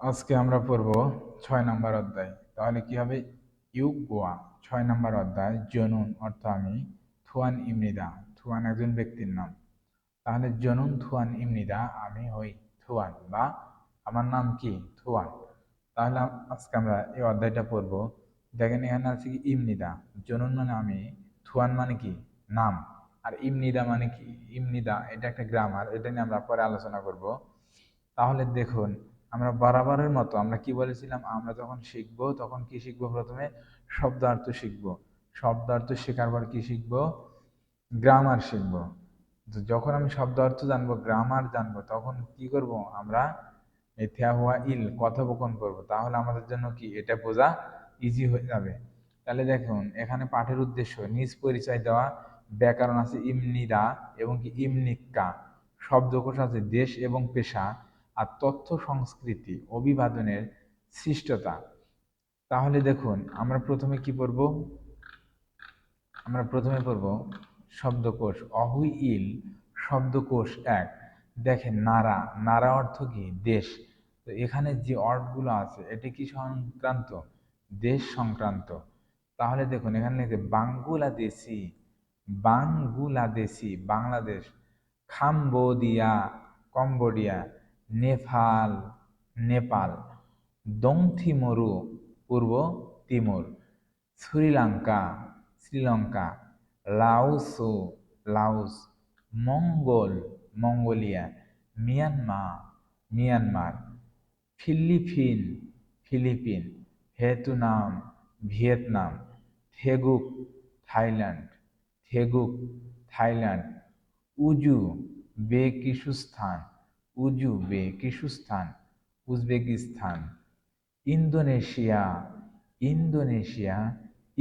আজকে আমরা পড়ব 6 নম্বর অধ্যায়। তাহলে কি হবে? ইউক গোয়া 6 নম্বর অধ্যায় জনুন অর্থ আমি, থুয়ান ইমনিদা থুয়ান একজন ব্যক্তির নাম। তাহলে জনুন থুয়ান ইমনিদা আমি হই থুয়ান বা আমার নাম কি থুয়ান। তাহলে আজকে আমরা এই অধ্যায়টা পড়ব। দেখেন এখানে আছে কি ইমনিদা, জনুন মানে আমি, থুয়ান মানে কি নাম, আর ইমনিদা মানে কি ইমনিদা এটা একটা গ্রামার, এটা নিয়ে আমরা পরে আলোচনা করব। তাহলে দেখুন, আমরা বরাবরের মতো আমরা কি বলেছিলাম, আমরা যখন শিখবো তখন কি শিখবো? প্রথমে শব্দার্থ শিখবো। শব্দার্থ শেখার পর কি শিখবো? গ্রামার শিখবো। তো যখন আমি শব্দ অর্থ জানবো, গ্রামার জানবো, তখন কি করব? আমরা থিয়া হুয়া ইল কথোপকথন করবো। তাহলে আমাদের জন্য কি এটা বোঝা ইজি হয়ে যাবে। তাহলে দেখুন, এখানে পাঠের উদ্দেশ্য নিজ পরিচয় দেওয়া, ব্যাকরণ আছে ইমনিদা এবং কি ইমনিক্কা, শব্দকোষ আছে দেশ এবং পেশা, আর তথ্য সংস্কৃতি অভিবাদনের সৃষ্টতা। তাহলে দেখুন, আমরা প্রথমে কি পড়ব? আমরা প্রথমে পড়ব শব্দকোষ। অহুই ইল শব্দকোষ এক। দেখেন নারা, নারা অর্থ কি দেশ। তো এখানে যে অর্থগুলো আছে এটি কি সংক্রান্ত? দেশ সংক্রান্ত। তাহলে দেখুন এখানে লিখে বাংলাদেশি, বাংলাদেশি বাংলাদেশ, খাম্বোদিয়া কম্বোডিয়া, নেপাল নেপাল, দংথিমরু পূর্ব তিমুর, শ্রীলঙ্কা শ্রীলঙ্কা, লাওসো লাওস, মঙ্গোল মঙ্গোলিয়া, মিয়ানমার, ফিলিপিন ফিলিপিন, ভিয়েতনাম ভিয়েতনাম, থেগুক থাইল্যান্ড থেগুক থাইল্যান্ড, উজু বেকিস্তান Uzbekistan Uzbekistan, Indonesia Indonesia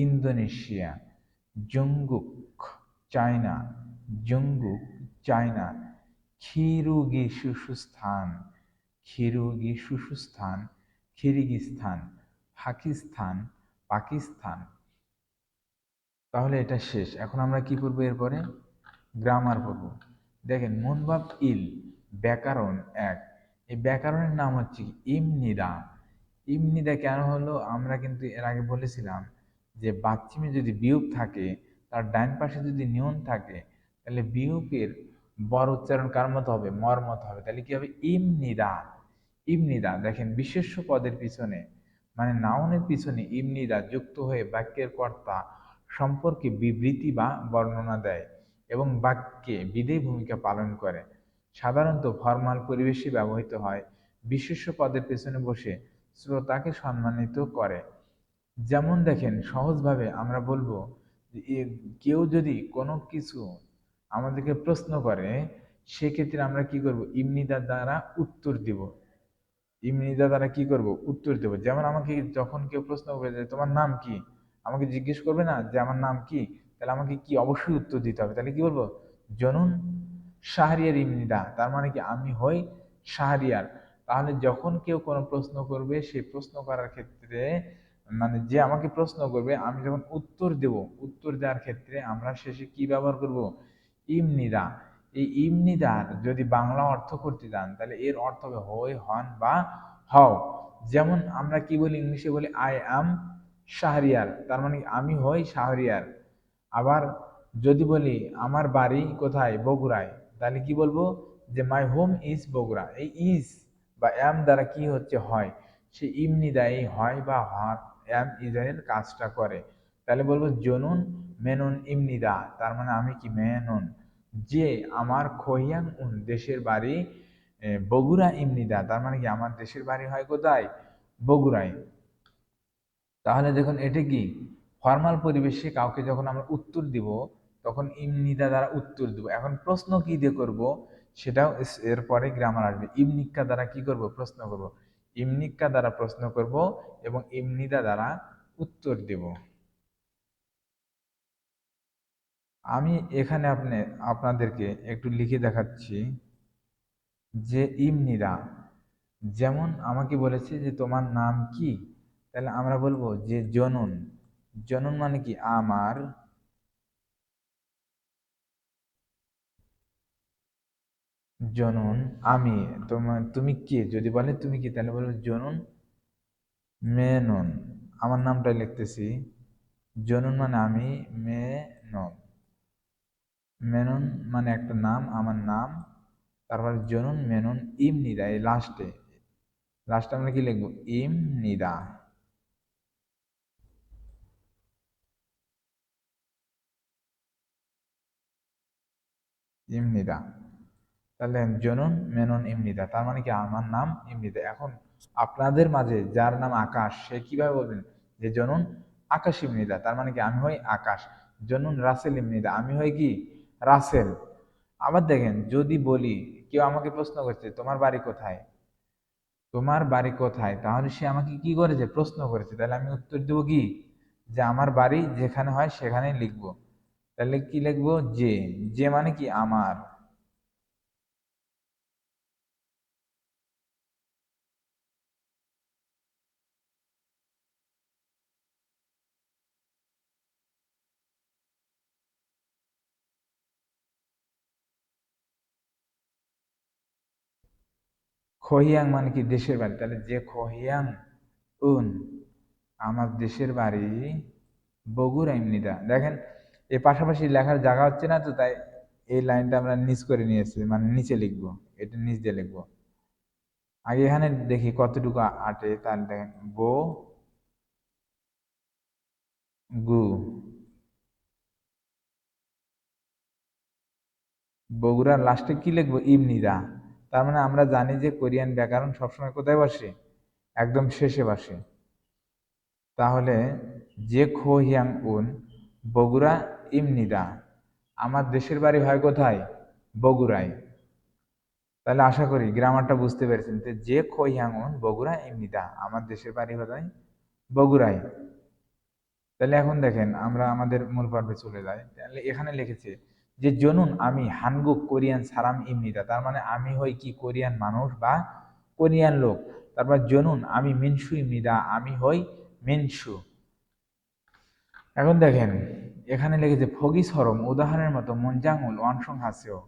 Indonesia, জঙ্গুক চায়না জঙ্গুক চায়না, খিরুগিজস্তান খিরুগিজস্তান কিরগিজস্তান, পাকিস্তান পাকিস্তান। তাহলে এটা শেষ। এখন আমরা কি করবো? এরপরে গ্রামার পড়ব। দেখেন মনভাব ইল ব্যাকরণ এক। এই ব্যাকরণের নাম হচ্ছে ইমনিদা। ইমনিদা কেন হলো? আমরা কিন্তু এর আগে বলেছিলাম যে বাচ্চিমে যদি বিয়োগ থাকে, তার ডান পাশে যদি নিয়ন থাকে, তাহলে বিয়োগের বড় উচ্চারণ কার মতো হবে? মর মতো হবে। তাহলে কি হবে? ইমনিদা। ইমনিদা দেখেন বিশেষ্য পদের পিছনে মানে নাউনের পিছনে ইমনিদা যুক্ত হয়ে বাক্যের কর্তা সম্পর্কে বিবৃতি বা বর্ণনা দেয় এবং বাক্যে বিধেয় ভূমিকা পালন করে। সাধারণত ফরমাল পরিবেশে ব্যবহৃত হয়, বিশেষ্য পদের পেছনে বসে শ্রোতাকে সম্মানিত করে। যেমন দেখেন সহজভাবে আমরা বলবো যে কেউ যদি কোনো কিছু আমাদেরকে প্রশ্ন করে, সেক্ষেত্রে আমরা কি করব? ইমনিদার দ্বারা উত্তর দিব। ইমনিদা দ্বারা কি করব? উত্তর দেব। যেমন আমাকে যখন কেউ প্রশ্ন করবে যে তোমার নাম কি, আমাকে জিজ্ঞেস করবে না যে আমার নাম কি, তাহলে আমাকে কি অবশ্যই উত্তর দিতে হবে। তাহলে কি বলবো? জনুন শাহরিয়ার ইমনিদা, তার মানে কি আমি হই শাহরিয়ার। তাহলে যখন কেউ কোনো প্রশ্ন করবে, সেই প্রশ্ন করার ক্ষেত্রে মানে যে আমাকে প্রশ্ন করবে, আমি যখন উত্তর দেব, উত্তর দেওয়ার ক্ষেত্রে আমরা শেষে কি ব্যবহার করব? ইমনিদা। এই ইমনিদার যদি বাংলা অর্থ করতে যান, তাহলে এর অর্থ হবে হই, হন বা হও। যেমন আমরা কি বলি? ইংলিশে বলি আই অ্যাম শাহরিয়ার, তার মানে আমি হই শাহরিয়ার। আবার যদি বলি আমার বাড়ি কোথায়? বগুড়ায়, তাহলে কি বলবো? যে মাই হোম ইজ বগুড়া। এই ইজ বা অ্যাম দ্বারা কি হচ্ছে? হয়। সে ইমনিদা এই হয় বা অ্যাম ইজ এর কাজটা করে। তাহলে বলবো জনুন মেনুন ইমনিদা, তার মানে আমি কি মেনুন, যে আমার খোয়াং উন দেশের বাড়ি বগুড়া ইমনিদা, তার মানে কি আমার দেশের বাড়ি হয় কোথায়? বগুড়ায়। তাহলে দেখুন এটা কি ফর্মাল পরিবেশে কাউকে যখন আমরা উত্তর দিব, তখন ইমনিদা দ্বারা উত্তর দিব। এখন প্রশ্ন কি দিয়ে করব? সেটাও এরপরে গ্রামার আসবে। ইমনিক্কা দ্বারা কি করব? প্রশ্ন করব। ইমনিক্কা দ্বারা প্রশ্ন করব এবং ইমনিদা দ্বারা উত্তর দেব। আমি এখানে আপনাদেরকে একটু লিখে দেখাচ্ছি যে ইমনিদা, যেমন আমাকে বলেছে যে তোমার নাম কি, তাহলে আমরা বলবো যে জনন। জনন মানে কি আমার, জনুন আমি, তুমি কে যদি বলে তুমি কি, তাহলে বলবো জনুন মেনন। আমার নামটা লিখতেছি, জনুন মানে আমি, মেনন, মেনন মানে একটা নাম, আমার নাম, তারপর জনুন মেনন ইমনিদা, এই লাস্টে আমরা কি লিখবো, ইমনিদা। ইমনিদা, তাহলে জনুন মেনন ইমনিদা, তার মানে কি আমার নাম ইমনিদা। এখন আপনাদের মাঝে যার নাম আকাশ, সে কিভাবে বলবেন যে জনুন আকাশ ইমনিদা, তার মানে কি আমি হই আকাশ। জনুন রাসেল ইমনিদা, আমি হই কি রাসেল। আবার দেখেন, যদি বলি, কেউ আমাকে প্রশ্ন করছে তোমার বাড়ি কোথায়, তোমার বাড়ি কোথায়, তাহলে সে আমাকে কি করেছে, প্রশ্ন করেছে, তাহলে আমি উত্তর দেবো কি, যে আমার বাড়ি যেখানে হয় সেখানেই লিখবো। তাহলে কি লিখবো, যে, যে মানে কি আমার। খহিয়াং মানে কি দেশের বাড়ি, তাহলে যে খহিয়াং উন, আমার দেশের বাড়ি বগুড়া এমনিটা। দেখেন এই পাশাপাশি লেখার জায়গা হচ্ছে না তো, তাই এই লাইনটা আমরা নিচ করে নিয়েছি, মানে নিচে লিখবো, এটা নিচ দিয়ে লিখবো। আগে এখানে দেখি কতটুকু আটে, তাহলে দেখেন বো গু, বগুড়ার লাস্টে কি লিখবো, ইমনিদা। তার মানে আমরা জানি যে কোরিয়ান ব্যাকরণ সবসময় কোথায় বসে, একদম শেষে বসে। তাহলে যে খো হিয়াং উন বগুড়া ইমনিদা, আমার দেশের বাড়ি হয় কোথায়, বগুড়ায়। তাহলে আশা করি গ্রামারটা বুঝতে পেরেছেন, যে খো হিয়াং উন বগুড়া ইমনিদা, আমার দেশের বাড়ি কোথায়, বগুড়ায়। তাহলে এখন দেখেন আমরা আমাদের মূল পর্বে চলে যাই, তাহলে এখানে লিখেছে যে জনুন আমি হানগুক কোরিয়ান সারাম ইমনিদা, তার মানে আমি হই কি কোরিয়ান মানুষ বা কোরিয়ান লোক। তারপর জনুন আমি মিনসু ইমনিদা, আমি হই মিনসু। এখন দেখেন এখানে লিখেছে ফগি সরম উদাহরণের মতো মঞ্জাঙ্গুল ওয়ানসং হাসেও,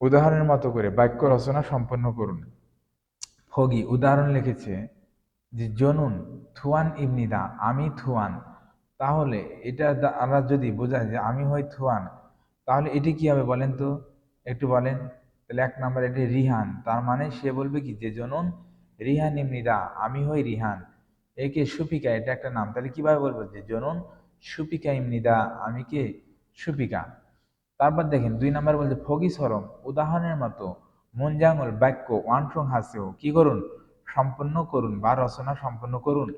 উদাহরণের মতো করে বাক্য রচনা সম্পন্ন করুন। ফগি উদাহরণ লিখেছে যে জনুন থুয়ান ইবনিদা, আমি থুয়ান। তাহলে এটা আমরা যদি বোঝাই যে আমি হই থুয়ান, তাহলে এটি কি হবে বলেন তো, একটু বলেন। তাহলে এক নাম্বার এটি রিহান, তার মানে সে বলবে কি যে জনুন রিহান ইবনিদা, আমি হই রিহান। একে সুপিকা, এটা একটা নাম, তাহলে কিভাবে বলবো যে জনুন সুপিকা ইমনিদা, আমি কে সুপিকা। তারপর দেখেন 2 নাম্বার বলছে ফগি সরম উদাহরণের মতো মঞ্জাঙ্গল বাক্য ওয়ানসং হাসেও কি করুন, সম্পন্ন করুন বা রচনা সম্পন্ন করুন।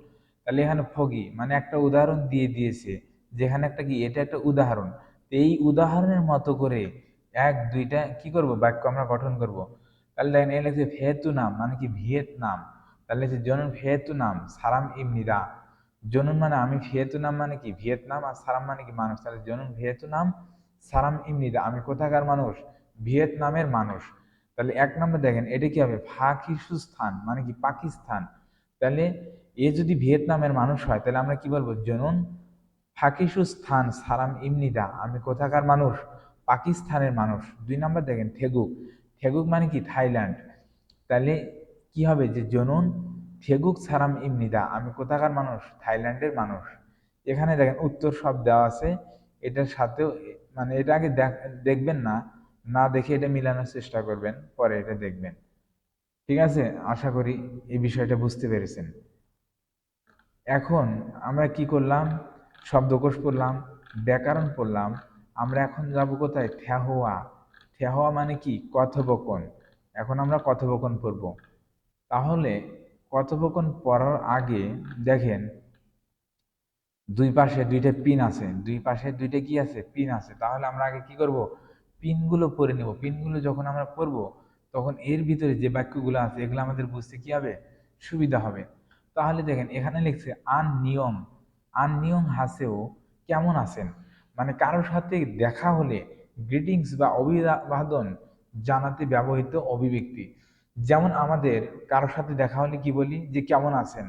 তাহলে এখানে ফগি মানে একটা উদাহরণ দিয়ে দিয়েছে, যেখানে একটা কি, এটা একটা উদাহরণ। তো এই উদাহরণের মতো করে এক দুইটা কি করব, বাক্য আমরা গঠন করব। তাহলে দেখেন এ লেগেছে ভিয়েতনাম মানে কি ভিয়েতনাম, তাহলে যে জনুন ভিয়েতনাম সারাম ইমনিদা, জনুন মানে আমি, ভিয়েতনাম মানে কি ভিয়েতনাম, আর সারাম মানে কি মানুষ, তাহলে জনুন ভিয়েতনাম সারাম ইমনিদা, আমি কোথাকার মানুষ, ভিয়েতনামের মানুষ। তাহলে 1 নম্বর দেখেন এটা কি হবে, ফাকিস্তান মানে কি পাকিস্তান। তাহলে এ যদি ভিয়েতনামের মানুষ হয়, তাহলে আমরা কি বলবো, জনুন ফাকিস্তান সারাম ইমনিদা, আমি কোথাকার মানুষ, পাকিস্তানের মানুষ। 2 নম্বর দেখেন থেগুক, থেগুক মানে কি থাইল্যান্ড। তাহলে কি হবে যে জনুন থেগুক সারাম ইমনিদা, আমি কোথাকার মানুষ, থাইল্যান্ডের মানুষ। এখানে দেখেন উত্তর সব দেওয়া আছে, এটার সাথেও মানে এটা আগে দেখবেন না, না দেখে এটা মিলানোর চেষ্টা করবেন, পরে এটা দেখবেন। ঠিক আছে, আশা করি এই বিষয়টা বুঝতে পেরেছেন। এখন আমরা কি করলাম, শব্দকোষ পড়লাম, ব্যাকরণ পড়লাম। আমরা এখন যাব কোথায়, ঠেহোয়া। ঠেহোয়া মানে কি কথোপকথন। এখন আমরা কথোপকথন পড়ব। তাহলে কথোপকথন পড়ার আগে দেখেন দুই পাশে দুইটা পিন আছে, দুই পাশে দুইটা কি আছে, পিন আছে। তাহলে আমরা আগে কি করব, পিনগুলো পড়ে নেব। পিনগুলো যখন আমরা পড়ব, তখন এর ভিতরে যে বাক্যগুলো আছে এগুলো আমাদের বুঝতে কি হবে, সুবিধা হবে। তাহলে দেখেন এখানে লিখছে আন নিয়ম, আন নিয়ম হাসেও কেমন আছেন, মানে কারোর সাথে দেখা হলে গ্রিটিংস বা অভিবাদন জানাতে ব্যবহৃত অভিব্যক্তি। যেমন আমাদের কারোর সাথে দেখা হলে কি বলি, যে কেমন আছেন,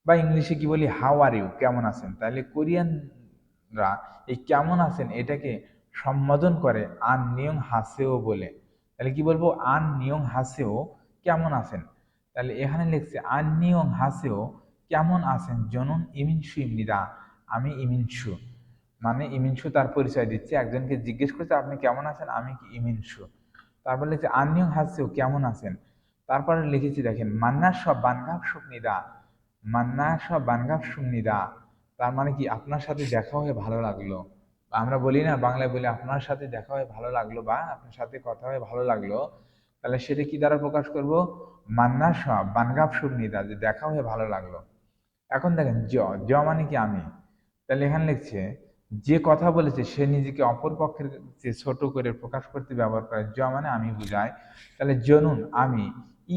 বা ইংলিশে কি বলি, হাউ আর ইউ, কেমন আছেন। তাহলে কোরিয়ানরা এই কেমন আছেন এটাকে সম্বোধন করে আন নিয়ং হাসেও বলে। তাহলে কি বলবো, আন নিয়ং হাসেও কেমন আছেন। তাহলে এখানে লিখছে আন নিয়ং হাসেও কেমন আছেন জনুন ইমিনসু ইমনিদা, আমি ইমিনসু। মানে ইমিনসু তার পরিচয় দিচ্ছে, একজনকে জিজ্ঞেস করছে আপনি কেমন আছেন, আমি কি ইমিনসু। তারপর লিখছে আন নিয়ং হাসেও কেমন আছেন। তারপরে লিখেছি দেখেন মান্না সব বানগাপ সুকনিদা, মান্না সব বানগাপ সুকনিদা, তার মানে কি আপনার সাথে দেখা হয়ে ভালো লাগলো। আমরা বলি না, বাংলায় বলি আপনার সাথে দেখা হয়ে ভালো লাগলো বা আপনার সাথে কথা হয়ে ভালো লাগলো, তাহলে সেটা কি দ্বারা প্রকাশ করব, মান্না সব বানগাপ সুকনিদা, যে দেখা হয়ে ভালো লাগলো। এখন দেখেন জ মানে কি আমি, তাহলে এখানে লিখছে যে কথা বলেছে সে নিজেকে অপর পক্ষের চেয়ে ছোট করে প্রকাশ করতে ব্যবহার করে, মানে আমি বুঝাই। তাহলে জনুন আমি,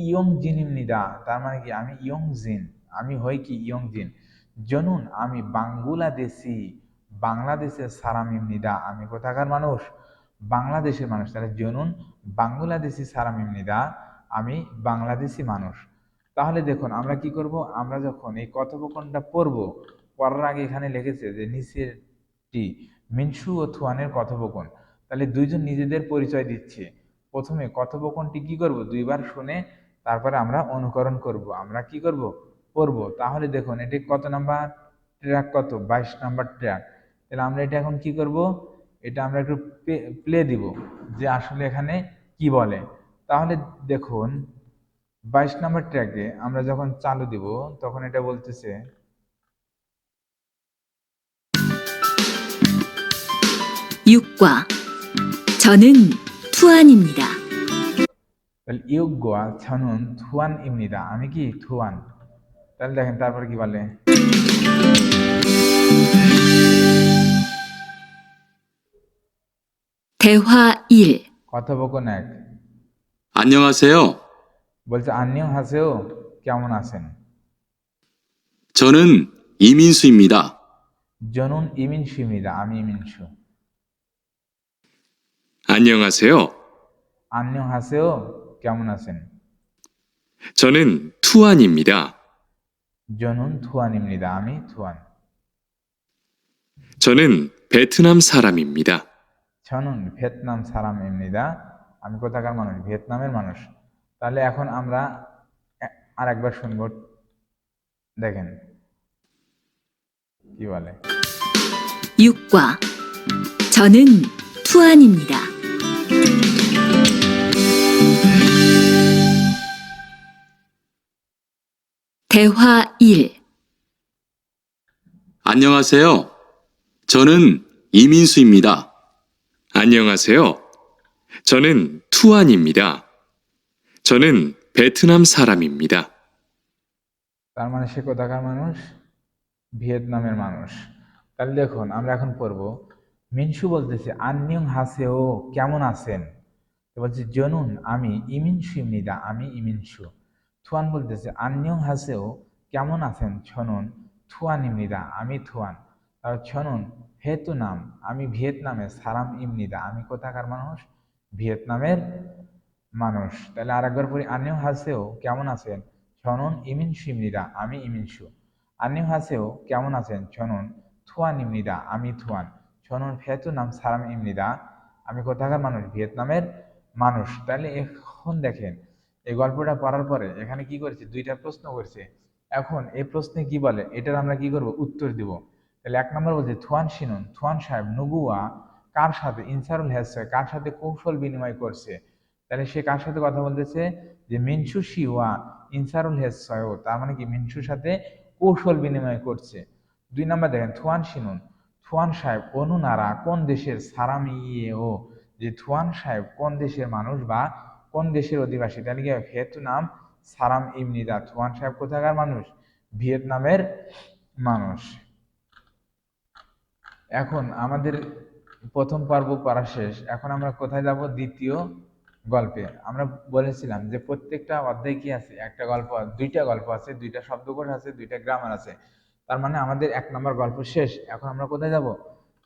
ইয়ং জিনিম নিদা, তার মানে কি আমি ইয়ং জিন, আমি হই কি ইয়ং জিন। জনুন আমি বাংলাদেশি, বাংলাদেশের সারামিম নিদা, আমি কোথাকার মানুষ, বাংলাদেশের মানুষ। তাহলে জনুন বাংলাদেশি সারামিম নিদা, আমি বাংলাদেশি মানুষ। তাহলে দেখুন আমরা কি করব, আমরা যখন এই কথোপকথনটা পড়ব, পড়ার আগে এখানে লিখেছে যে নিচেরটি মিনসু ও থুয়ানের কথোপকথন, তাহলে দুইজন নিজেদের পরিচয় দিচ্ছে। প্রথমে কথোপকথনটি কি করব, দুইবার শুনে তারপরে আমরা অনুকরণ করব, আমরা কি করব, পড়ব। তাহলে দেখুন এটি কত নাম্বার ট্র্যাক, কত 22 নাম্বার ট্র্যাক। তাহলে আমরা এটা এখন কি করব, এটা আমরা একটু প্লে দিব যে আসলে এখানে কি বলে। তাহলে দেখুন 22 নাম্বার ট্র্যাকে আমরা যখন চালু দিব তখন এটা বলতেছে, 육과 저는 투안입니다. তাহলে ইউগোয়া ছানুন থুয়ান ইমনিদা, আমি কি থুয়ান। তাহলে দেখেন তারপর কি বলে, 대화 1. কথোপকথন 1, 안녕하세요. বলছে আন্নিং হাসেও কেমন আছেন। 저는 이민수입니다. জনুন ইমিন সুমিদা, আমি ইমিনসু। 안녕하세요. আন্নিং হাসেও কেমন আছেন। 저는 투안입니다. জনুন থুয়ান ইমনিদা, আমি থুয়ান। 저는 베트남 사람입니다. ছনুন ভিয়েতনাম সারাম ইমনিদা, আমি কোথাকার মানুষ, ভিয়েতনামের মানুষ। তাহলে এখন আমরা আর একবার শুনবো, দেখেন কি বলে, 육과 저는 투안입니다. 대화 1. 안녕하세요. 저는 이민수입니다. 안녕하세요. 저는 투안입니다. 저는 베트남 사람입니다. তার মানে সে কোথাকার মানুষ, ভিয়েতনামের মানুষ। তাহলে দেখুন আমরা এখন পড়বো, মিনসু বলতেছে আন্নিং হাসেও কেমন আছেন, তো বলছে জনুন আমি ইমিনসু ইমনিদা, আমি ইমিনসু। থুয়ান বলতেছে আন্নিং হাসেও কেমন আছেন ছনুন থুয়ান ইমনিদা, আমি থুয়ান। আর ছনুন ভিয়েতনাম, আমি ভিয়েতনামের সারাম ইমনিদা, আমি কোথাকার মানুষ, ভিয়েতনামের মানুষ। তাহলে আর একবার পড়ি, আন্নিং হাসেও কেমন আছেন ছনুন ইমিনসু ইমনিদা, আমি ইমিনসু। আন্নিং হাসেও কেমন আছেন ছনুন থুয়ান ইমনিদা, আমি থুয়ান। ছনুন ভিয়েতনাম সারাম ইমনিদা, আমি কোথাকার মানুষ, ভিয়েতনামের মানুষ। তাহলে এখন দেখেন এই গল্পটা পড়ার পরে এখানে কি করেছে, দুইটা প্রশ্ন করছে। এখন এই প্রশ্নে কি বলে এটার আমরা কি করব, উত্তর দিব। তাহলে 1 নম্বর বলছে থুয়ান শিনুন, থুয়ান সাহেব নুগুয়া কার সাথে, ইনসারুল হেসে কার সাথে কৌশল বিনিময় করছে। তাহলে সে কার সাথে কথা বলতেছে, যে মিনসু শিওয়া ইনসারুল হেসয়, তার মানে কি মিনসুর সাথে কৌশল বিনিময় করছে। 2 নম্বর দেখেন থুয়ান শিনুন, থুয়ান সাহেব অনুনারা কোন দেশের সারামিয়েও, যে থুয়ান সাহেব কোন দেশের মানুষ বা কোন দেশের অধিবাসী। তাহলে কি ভিয়েতনাম সারাম ইমনিদা, থুয়ান সাহেব কোথাকার মানুষ, ভিয়েতনামের মানুষ। এখন আমাদের প্রথম পর্ব পড়া শেষ, এখন আমরা কোথায় যাব, দ্বিতীয় গল্পে। আমরা বলেছিলাম যে প্রত্যেকটা অধ্যায় কি আছে, একটা গল্প, দুইটা গল্প আছে, দুইটা শব্দকোষ আছে, দুইটা গ্রামার আছে। তার মানে আমাদের 1 নম্বর গল্প শেষ। এখন আমরা কোথায় যাব,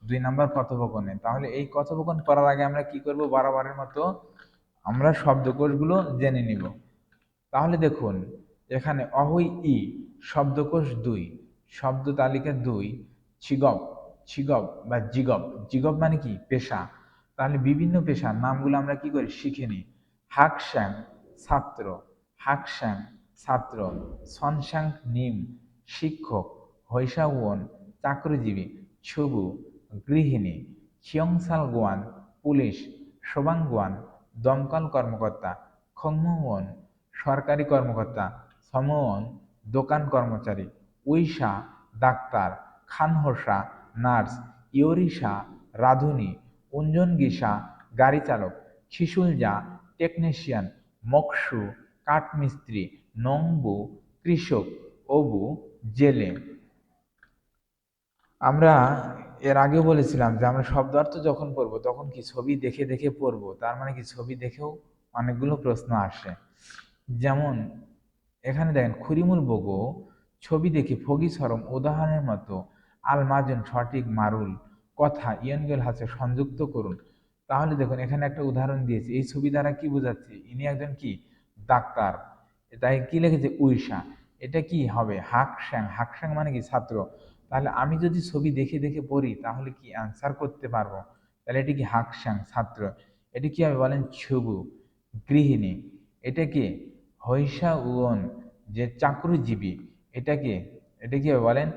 2 নম্বর কথোপকথনে। তাহলে এই কথোপকথন করার আগে আমরা কি করব, বরাবরের মতো আমরা শব্দকোষগুলো জেনে নিব। তাহলে দেখুন এখানে অহই ই শব্দকোষ 2, শব্দ তালিকা 2, ছিগব, ছিগব বা জিগব, জিগব মানে কি পেশা। তাহলে বিভিন্ন পেশার নামগুলো আমরা কি করি, শিখে নিই। হাকশ্যাং ছাত্র, হাকশ্যাং ছাত্র, সনশ্যাং নিম শিক্ষক, হৈসাউন চাকরিজীবী, ছুবু গৃহিণী, খিয়ংসালগুয়ান পুলিশ, সোবাংগুয়ান দমকল কর্মকর্তা, খংমুয়ন সরকারি কর্মকর্তা, সমওয়ন দোকান কর্মচারী, উইসা ডাক্তার, খানহোসা নার্স, ইয়োরিসা রাঁধুনি, উঞ্জনগিসা গাড়ি চালক, খিসুলজা টেকনিশিয়ান, মকসু কাঠমিস্ত্রি, নংবু কৃষক, অবু জেলে। আমরা এর আগে বলেছিলাম যে আমরা শব্দার্থ যখন পড়বো তখন কি ছবি দেখে দেখে পড়বো, তার মানে কি ছবি দেখেও অনেকগুলো প্রশ্ন আসে। যেমন এখানে দেখেন খুরিমুল বগো ছবি দেখে ফগি সরম উদাহরণের মতো আলমাজন সঠিক মারুল কথা ইয়নগেল হাসে সংযুক্ত করুন। তাহলে দেখুন এখানে একটা উদাহরণ দিয়েছে, এই ছবি দ্বারা কি বোঝাচ্ছে, ইনি একজন কি ডাক্তার, তাই কি লিখেছে উইসা, এটা কি হবে হাকশ্যাং, হাকশ্যাং মানে কি ছাত্র। তাহলে আমি যদি ছবি দেখে দেখে পড়ি তাহলে কি অ্যান্সার করতে পারবো, তাহলে এটি কি হাকশ্যাং ছাত্র। এটি কি হবে বলেন ছুবু গৃহিণী, এটা কি হৈসা উয়ন যে চাকরিজীবী, এটা কি, এটা কি হবে বলেন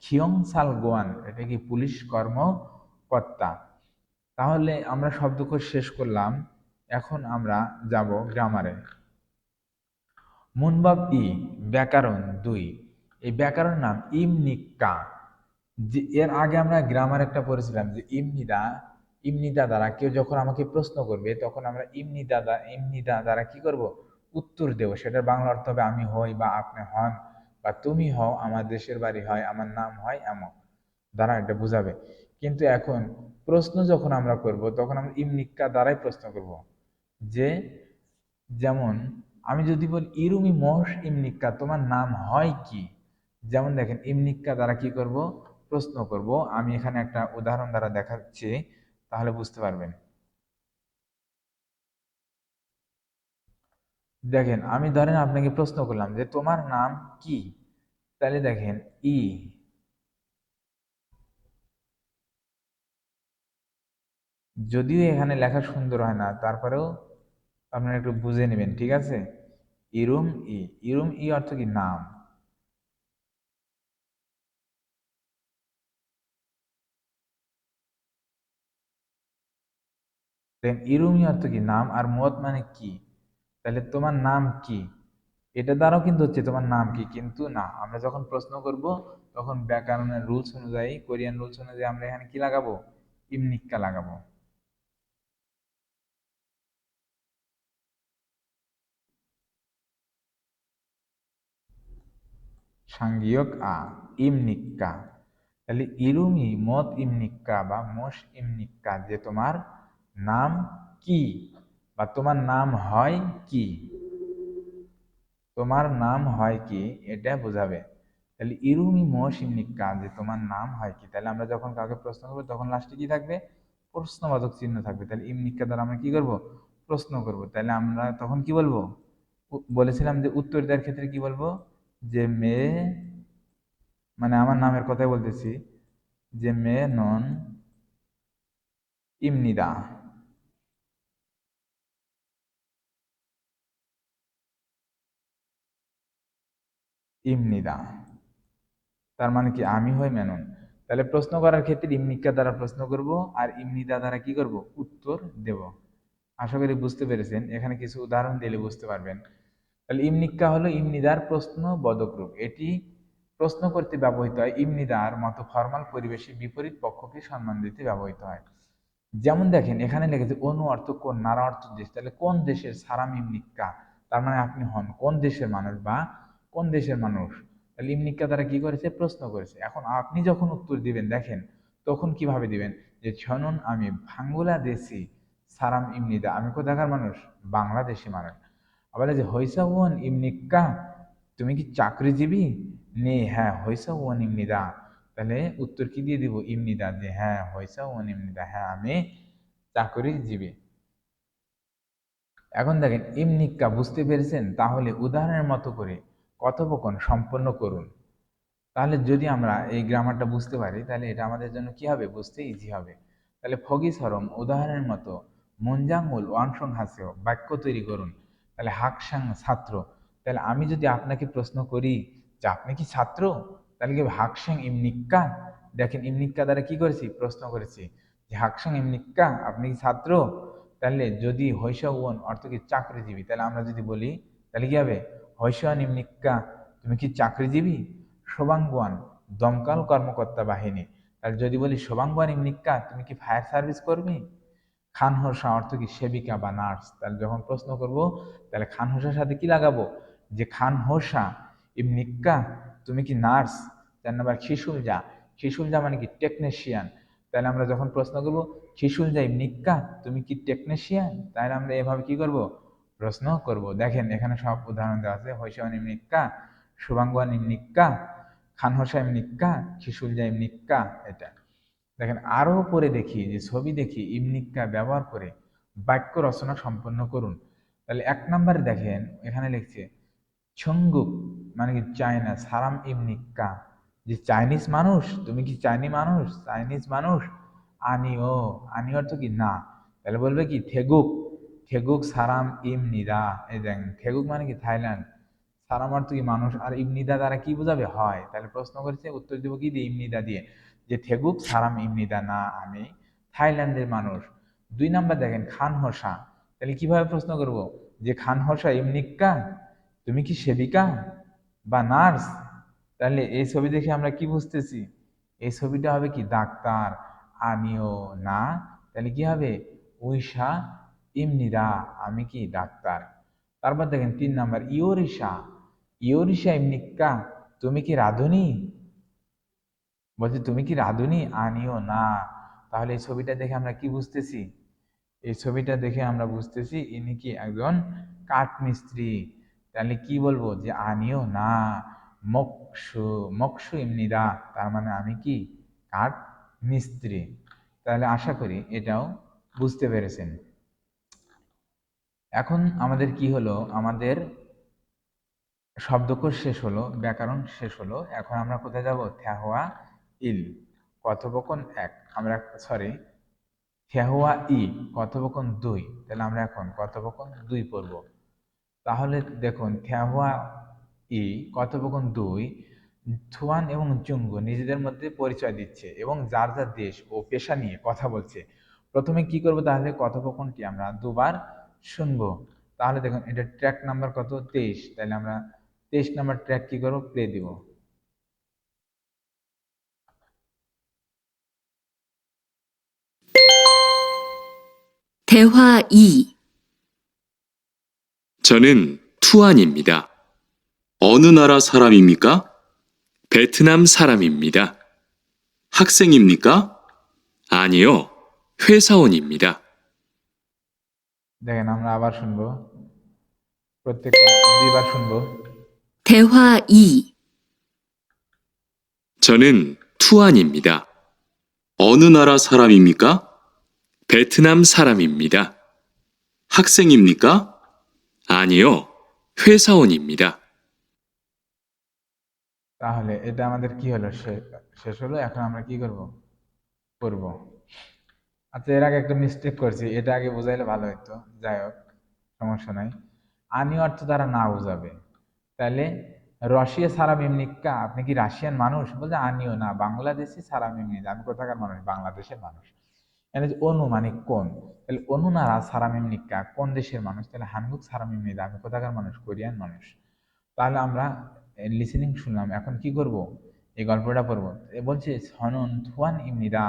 খিয়ংসাল গোয়ান, এটা কি পুলিশ কর্মকর্তা। তাহলে আমরা শব্দকোষ শেষ করলাম, এখন আমরা যাব গ্রামারে। মুনবাব ই ব্যাকরণ 2, এই ব্যাকরণ নাম ইমনিকা। যে এর আগে আমরা গ্রামার একটা পড়েছিলাম যে ইমনিদা দ্বারা কেউ যখন আমাকে প্রশ্ন করবে তখন আমরা ইমনিদা দ্বারা কি করব, উত্তর দেব। সেটার বাংলা অর্থ হবে আমি হই বা আপনি হন বা তুমি হও, আমার দেশের বাড়ি হয়, আমার নাম হয়, এমন দ্বারা এটা বোঝাবে। কিন্তু এখন প্রশ্ন যখন আমরা করব তখন আমরা ইমনিকা দ্বারাই প্রশ্ন করব। যে যেমন আমি যদি বলি ইরুমি মহস ইমনিকা তোমার নাম হয় কি, যেমন দেখেন ইমনিকা দ্বারা কি করব, প্রশ্ন করব। আমি এখানে একটা উদাহরণ দ্বারা দেখাচ্ছি, তাহলে বুঝতে পারবেন। দেখেন আমি ধরেন আপনাকে প্রশ্ন করলাম যে তোমার নাম কি, তাহলে দেখেন যদিও এখানে লেখা সুন্দর হয় না, তারপরেও আপনারা একটু বুঝে নেবেন, ঠিক আছে। ইরুম ইরুম অর্থ কি নাম, দেন ইরুমি অর্থ কি নাম, আর মত মানে কি, তাহলে তোমার নাম কি, এটা দ্বারাও কিন্তু হচ্ছে তোমার নাম কি, কিন্তু না, আমরা যখন প্রশ্ন করব তখন ব্যাকরণের রুলস অনুযায়ী, কোরিয়ান রুলস অনুযায়ী আমরা এখানে কি লাগাবো, ইমনিক্কা লাগাবো। সাংগিয়ক ইমনিক্কা, তাহলে ইরুমি মত ইমনিক্কা বা মোশ ইমনিক্কা, যে তোমার নাম কি বা তোমার নাম হয় কি, তোমার নাম হয় কি এটা বোঝাবে। তাহলে ইরুমি মোশ ইমনিক্কা, যে তোমার নাম হয় কি, তাহলে আমরা যখন কাউকে প্রশ্ন করবো তখন লাস্টে কি থাকবে, প্রশ্নবাচক চিহ্ন থাকবে। তাহলে ইমনিক্কা দ্বারা আমরা কি করব, প্রশ্ন করব। তাহলে আমরা তখন কি বলবো, বলেছিলাম যে উত্তর দেওয়ার ক্ষেত্রে কি বলবো, যে মেয়ে, মানে আমার নামের কথাই বলতেছি, যে মেয়ে নন ইমনিদা, ইমনিদা তার মানে কি আমি হই মেনন। তাহলে প্রশ্ন করার ক্ষেত্রে ইমনিকা দ্বারা প্রশ্ন করব আর ইমনিদা দ্বারা কি করব, উত্তর দেব। আশা করি বুঝতে পেরেছেন, এখানে কিছু উদাহরণ দিলে বুঝতে পারবেন। তাহলে ইমনিকা হলো ইমনিদার প্রশ্ন বোধক রূপ, এটি প্রশ্ন করতে ব্যবহৃত হয়, ইমনিদার মতো ফর্মাল পরিবেশে বিপরীত পক্ষকে সম্মান দিতে ব্যবহৃত হয়। যেমন দেখেন এখানে লিখেছে অনু অর্থ কোন, নারা অর্থ দেশ, তাহলে কোন দেশের সারাম ইমনিকা, তার মানে আপনি হন কোন দেশের মানুষ বা কোন দেশের মানুষ। তাহলে ইমনিকা দ্বারা কি করেছে, প্রশ্ন করেছে। এখন আপনি যখন উত্তর দিবেন দেখেন তখন কিভাবে দিবেন, যে ছনুন আমি বাংলাদেশি সারাম ইমনিদা, আমি কোথাকার মানুষ, বাংলাদেশি মানুষ। আবার যে হইসা ওয়ান ইমনিকা, তুমি কি চাকরিজীবী, নে হ্যাঁ হইসা ওয়ান ইমনিদা, তাহলে উত্তর কি দিয়ে দিব, ইমনিদা, যে হ্যাঁ হইসা ওয়ান ইমনিদা, হ্যাঁ আমি চাকরিজীবী। এখন দেখেন ইমনিকা বুঝতে পেরেছেন, তাহলে উদাহরণের মতো করে কথোপকথন সম্পন্ন করুন। তাহলে যদি আমরা এই গ্রামারটা বুঝতে পারি তাহলে এটা আমাদের জন্য কি হবে, বুঝতে ইজি হবে। তাহলে ফগি সরম উদাহরণের মতো মঞ্জাঙ্গুল ওয়াংশং হাসেও, বাক্য তৈরি করুন। তাহলে হাকসাং ছাত্র, তাহলে আমি যদি আপনাকে প্রশ্ন করি যে আপনি কি ছাত্র, তাহলে কি হাকসাং ইমনিক্কা, দেখেন ইমনিক্কা দ্বারা কি করেছি, প্রশ্ন করেছি যে হাকসাং ইমনিক্কা, আপনি কি ছাত্র। তাহলে যদি হৈসা ওয়ন অর্থ কি চাকরিজীবী, তাহলে আমরা যদি বলি তাহলে কি হবে, হৈসা নিমনিক্কা, তুমি কি চাকরিজীবী। শোভাঙ্গওয়ান দমকল কর্মকর্তা বাহিনী, তাহলে যদি বলি শোভাঙ্গওয়ান ইমনিক্কা, তুমি কি ফায়ার সার্ভিস কর্মী। খানহোসা অর্থ কি সেবিকা বা নার্স, তাহলে যখন প্রশ্ন করব তাহলে খানহোসার সাথে কি লাগাবো, যে খানহোসা ইমনিক্কা, তুমি কি নার্স। 4 নম্বর খিসুলজা, খিসুলজা মানে কি টেকনিশিয়ান, তাহলে আমরা যখন প্রশ্ন করব খিসুলজা ইমনিক্কা, তুমি কি টেকনিশিয়ান, তাহলে আমরা এভাবে কি করব, প্রশ্ন করব। দেখেন এখানে সব উদাহরণ দেওয়া আছে, হৈসা ইমনিক্কা, শুভাঙ্গওয়ান ইমনিক্কা, খানহোসা ইমনিক্কা, খিসুলজা ইমনিক্কা, এটা। দেখেন আরো পরে দেখি যে ছবি দেখি ইমনিক্কা ব্যবহার করে বাক্য রচনা সম্পন্ন করুন। তাহলে 1 নম্বরে দেখেন এখানে লিখছে ছঙ্গুক মানে কি চায়না, সারাম ইমনিক্কা, যে চাইনিজ মানুষ, তুমি কি চাইনিজ মানুষ। আনিও, আনিও অর্থ কি না, তাহলে বলবে কি থেগুক, থেগুক সারাম ইমনিদা, এই দেখেন থেগুক মানে কি থাইল্যান্ড, সারাম অর্থ কি মানুষ, আর ইমনিদা দ্বারা কি বোঝাবে হয়, তাহলে প্রশ্ন করেছে উত্তর দিব কি দিয়ে, ইমনিদা দিয়ে, যে থেগুক সারাম ইমনিদা, না আমি থাইল্যান্ডের মানুষ। 2 নাম্বার দেখেন খানহোসা, তাহলে কিভাবে প্রশ্ন করব, যে খানহোসা ইমনিক্কা, তুমি কি সেবিকা বা নার্স। তাহলে এই ছবি দেখে আমরা কি বুঝতেছি, এই ছবিটা হবে কি ডাক্তার। আনিও না, তাহলে কি হবে উইসা ইমনিদা, আমি কি ডাক্তার। তারপর দেখেন 3 নাম্বার ইয়োরিসা, ইয়োরিসা ইমনিক্কা, তুমি কি রাঁধুনি, বলছে তুমি কি রাঁধুনি। আনিও না, তাহলে এই ছবিটা দেখে আমরা কি বুঝতেছি, এই ছবিটা দেখে আমরা বুঝতেছি ইনি কি একজন কাঠমিস্ত্রি। তাহলে কি বলবো, যে আনিও না মকসু, মকসু ইমনিদা, তার মানে আমি কি কাঠ মিস্ত্রি। তাহলে আশা করি এটাও বুঝতে পেরেছেন। এখন আমাদের কি হলো, আমাদের শব্দকোষ শেষ হলো, ব্যাকরণ শেষ হলো। এখন আমরা কোথায় যাব, থ্যাহোয়া ইল, কথোপকথন 1, আমরা সরি থ্যাহোয়া ই, কথোপকথন 2, তাহলে আমরা এখন কথোপকথন 2 পড়ব। তাহলে দেখুন থ্যাহোয়া ই কথোপকথন 2, থুয়ান এবং চুঙ্গু নিজেদের মধ্যে পরিচয় দিচ্ছে এবং যার যার দেশ ও পেশা নিয়ে কথা বলছে। প্রথমে কি করব, তাহলে কথোপকথনটি আমরা দুবার শুনবো। তাহলে দেখুন এটা ট্র্যাক নাম্বার কত, 23, তাহলে আমরা 23 নাম্বার ট্র্যাক কি করবো, প্লে দিব। 대화 2. 저는 투안입니다. 어느 나라 사람입니까? 베트남 사람입니다. 학생입니까? 아니요, 회사원입니다. দেখেন আমরা আবার শুনবো, প্রত্যেকটা 2বার শুনবো। 대화 2. 저는 투안입니다. 어느 나라 사람입니까? 베트남 사람입니다. 학생입니까? 아니요, 회사원입니다. তাহলে এটা আমাদের কি হলো, শেষ হলো। এখন আমরা কি করব, করব। আচ্ছা এর আগে একটা মিস্টেক করছি, এটা আগে বোঝাইলে ভালো হতো, যাই হোক সমস্যা নাই। আনি অর্থ দ্বারা না বোঝাবে, তাহলে রাশিয়া সারা মিমনিক্কা, আপনি কি রাশিয়ান মানুষ, বলছে আনিও না বাংলাদেশি সারা মিমনিক, আমি কোথাকার মানুষ, বাংলাদেশের মানুষ। এখানে যে অনু মানে কোন, তাহলে অনু নারা সারা মিমনিক্কা, কোন দেশের মানুষ, তাহলে হানগুক সারা মিমনিক, আমি কোথাকার মানুষ, কোরিয়ান মানুষ। তাহলে আমরা লিসেনিং শুনলাম, এখন কি করব, এই গল্পটা পড়বো। বলছে হনন থুয়ান ইমনিদা,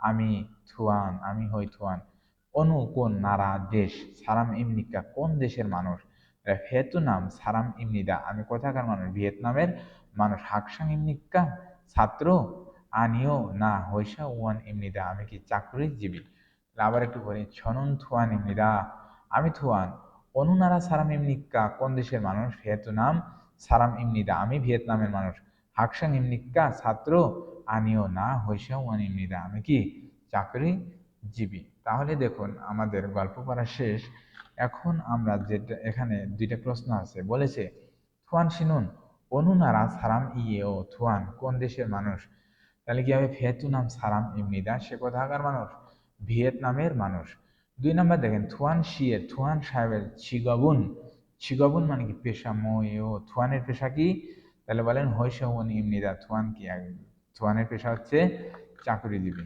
আমি থুয়ান, আমি হই থুয়ান। অনু কোন, নারা দেশ, সারাম ইমনিকা কোন দেশের মানুষ, ভিয়েতনাম সারাম ইমনিদা, আমি কোথাকার মানুষ, ভিয়েতনামের মানুষ। হাকসাং ইমনিকা ছাত্র, আনিও না হৈসা ওয়ান ইমনিদা, আমি কি চাকরিজীবী। আবার একটু বলি ছনন থুয়ান ইমনিদা, আমি থুয়ান। অনুনারা সারাম ইমনিকা কোন দেশের মানুষ, ভিয়েতনাম সারাম ইমনিদা, আমি ভিয়েতনামের মানুষ। হাকসাং ইমনিকা ছাত্র, আনিও না হৈসা ওয়ান ইমনিদা, আমি কি চাকরিজীবী। তাহলে দেখুন আমাদের গল্প পড়া শেষ। এখন আমরা যেটা এখানে 2টা প্রশ্ন আছে, বলেছে থুয়ান শিনুন অনুনারা সারাম ইয়েও, থুয়ান কোন দেশের মানুষ, তাহলে কি হবে ভিয়েতনাম সারাম ইমনিদা, সে কোথাকার মানুষ, ভিয়েতনামের মানুষ। 2 নাম্বার দেখেন থুয়ান সাহেবের চিগবুন মানে কি পেশা ময়ও থুয়ানের পেশা কি তাহলে বলেন হৈশবন ইমনিদা থুয়ান কি থুয়ানের পেশা হচ্ছে চাকরিজীবী।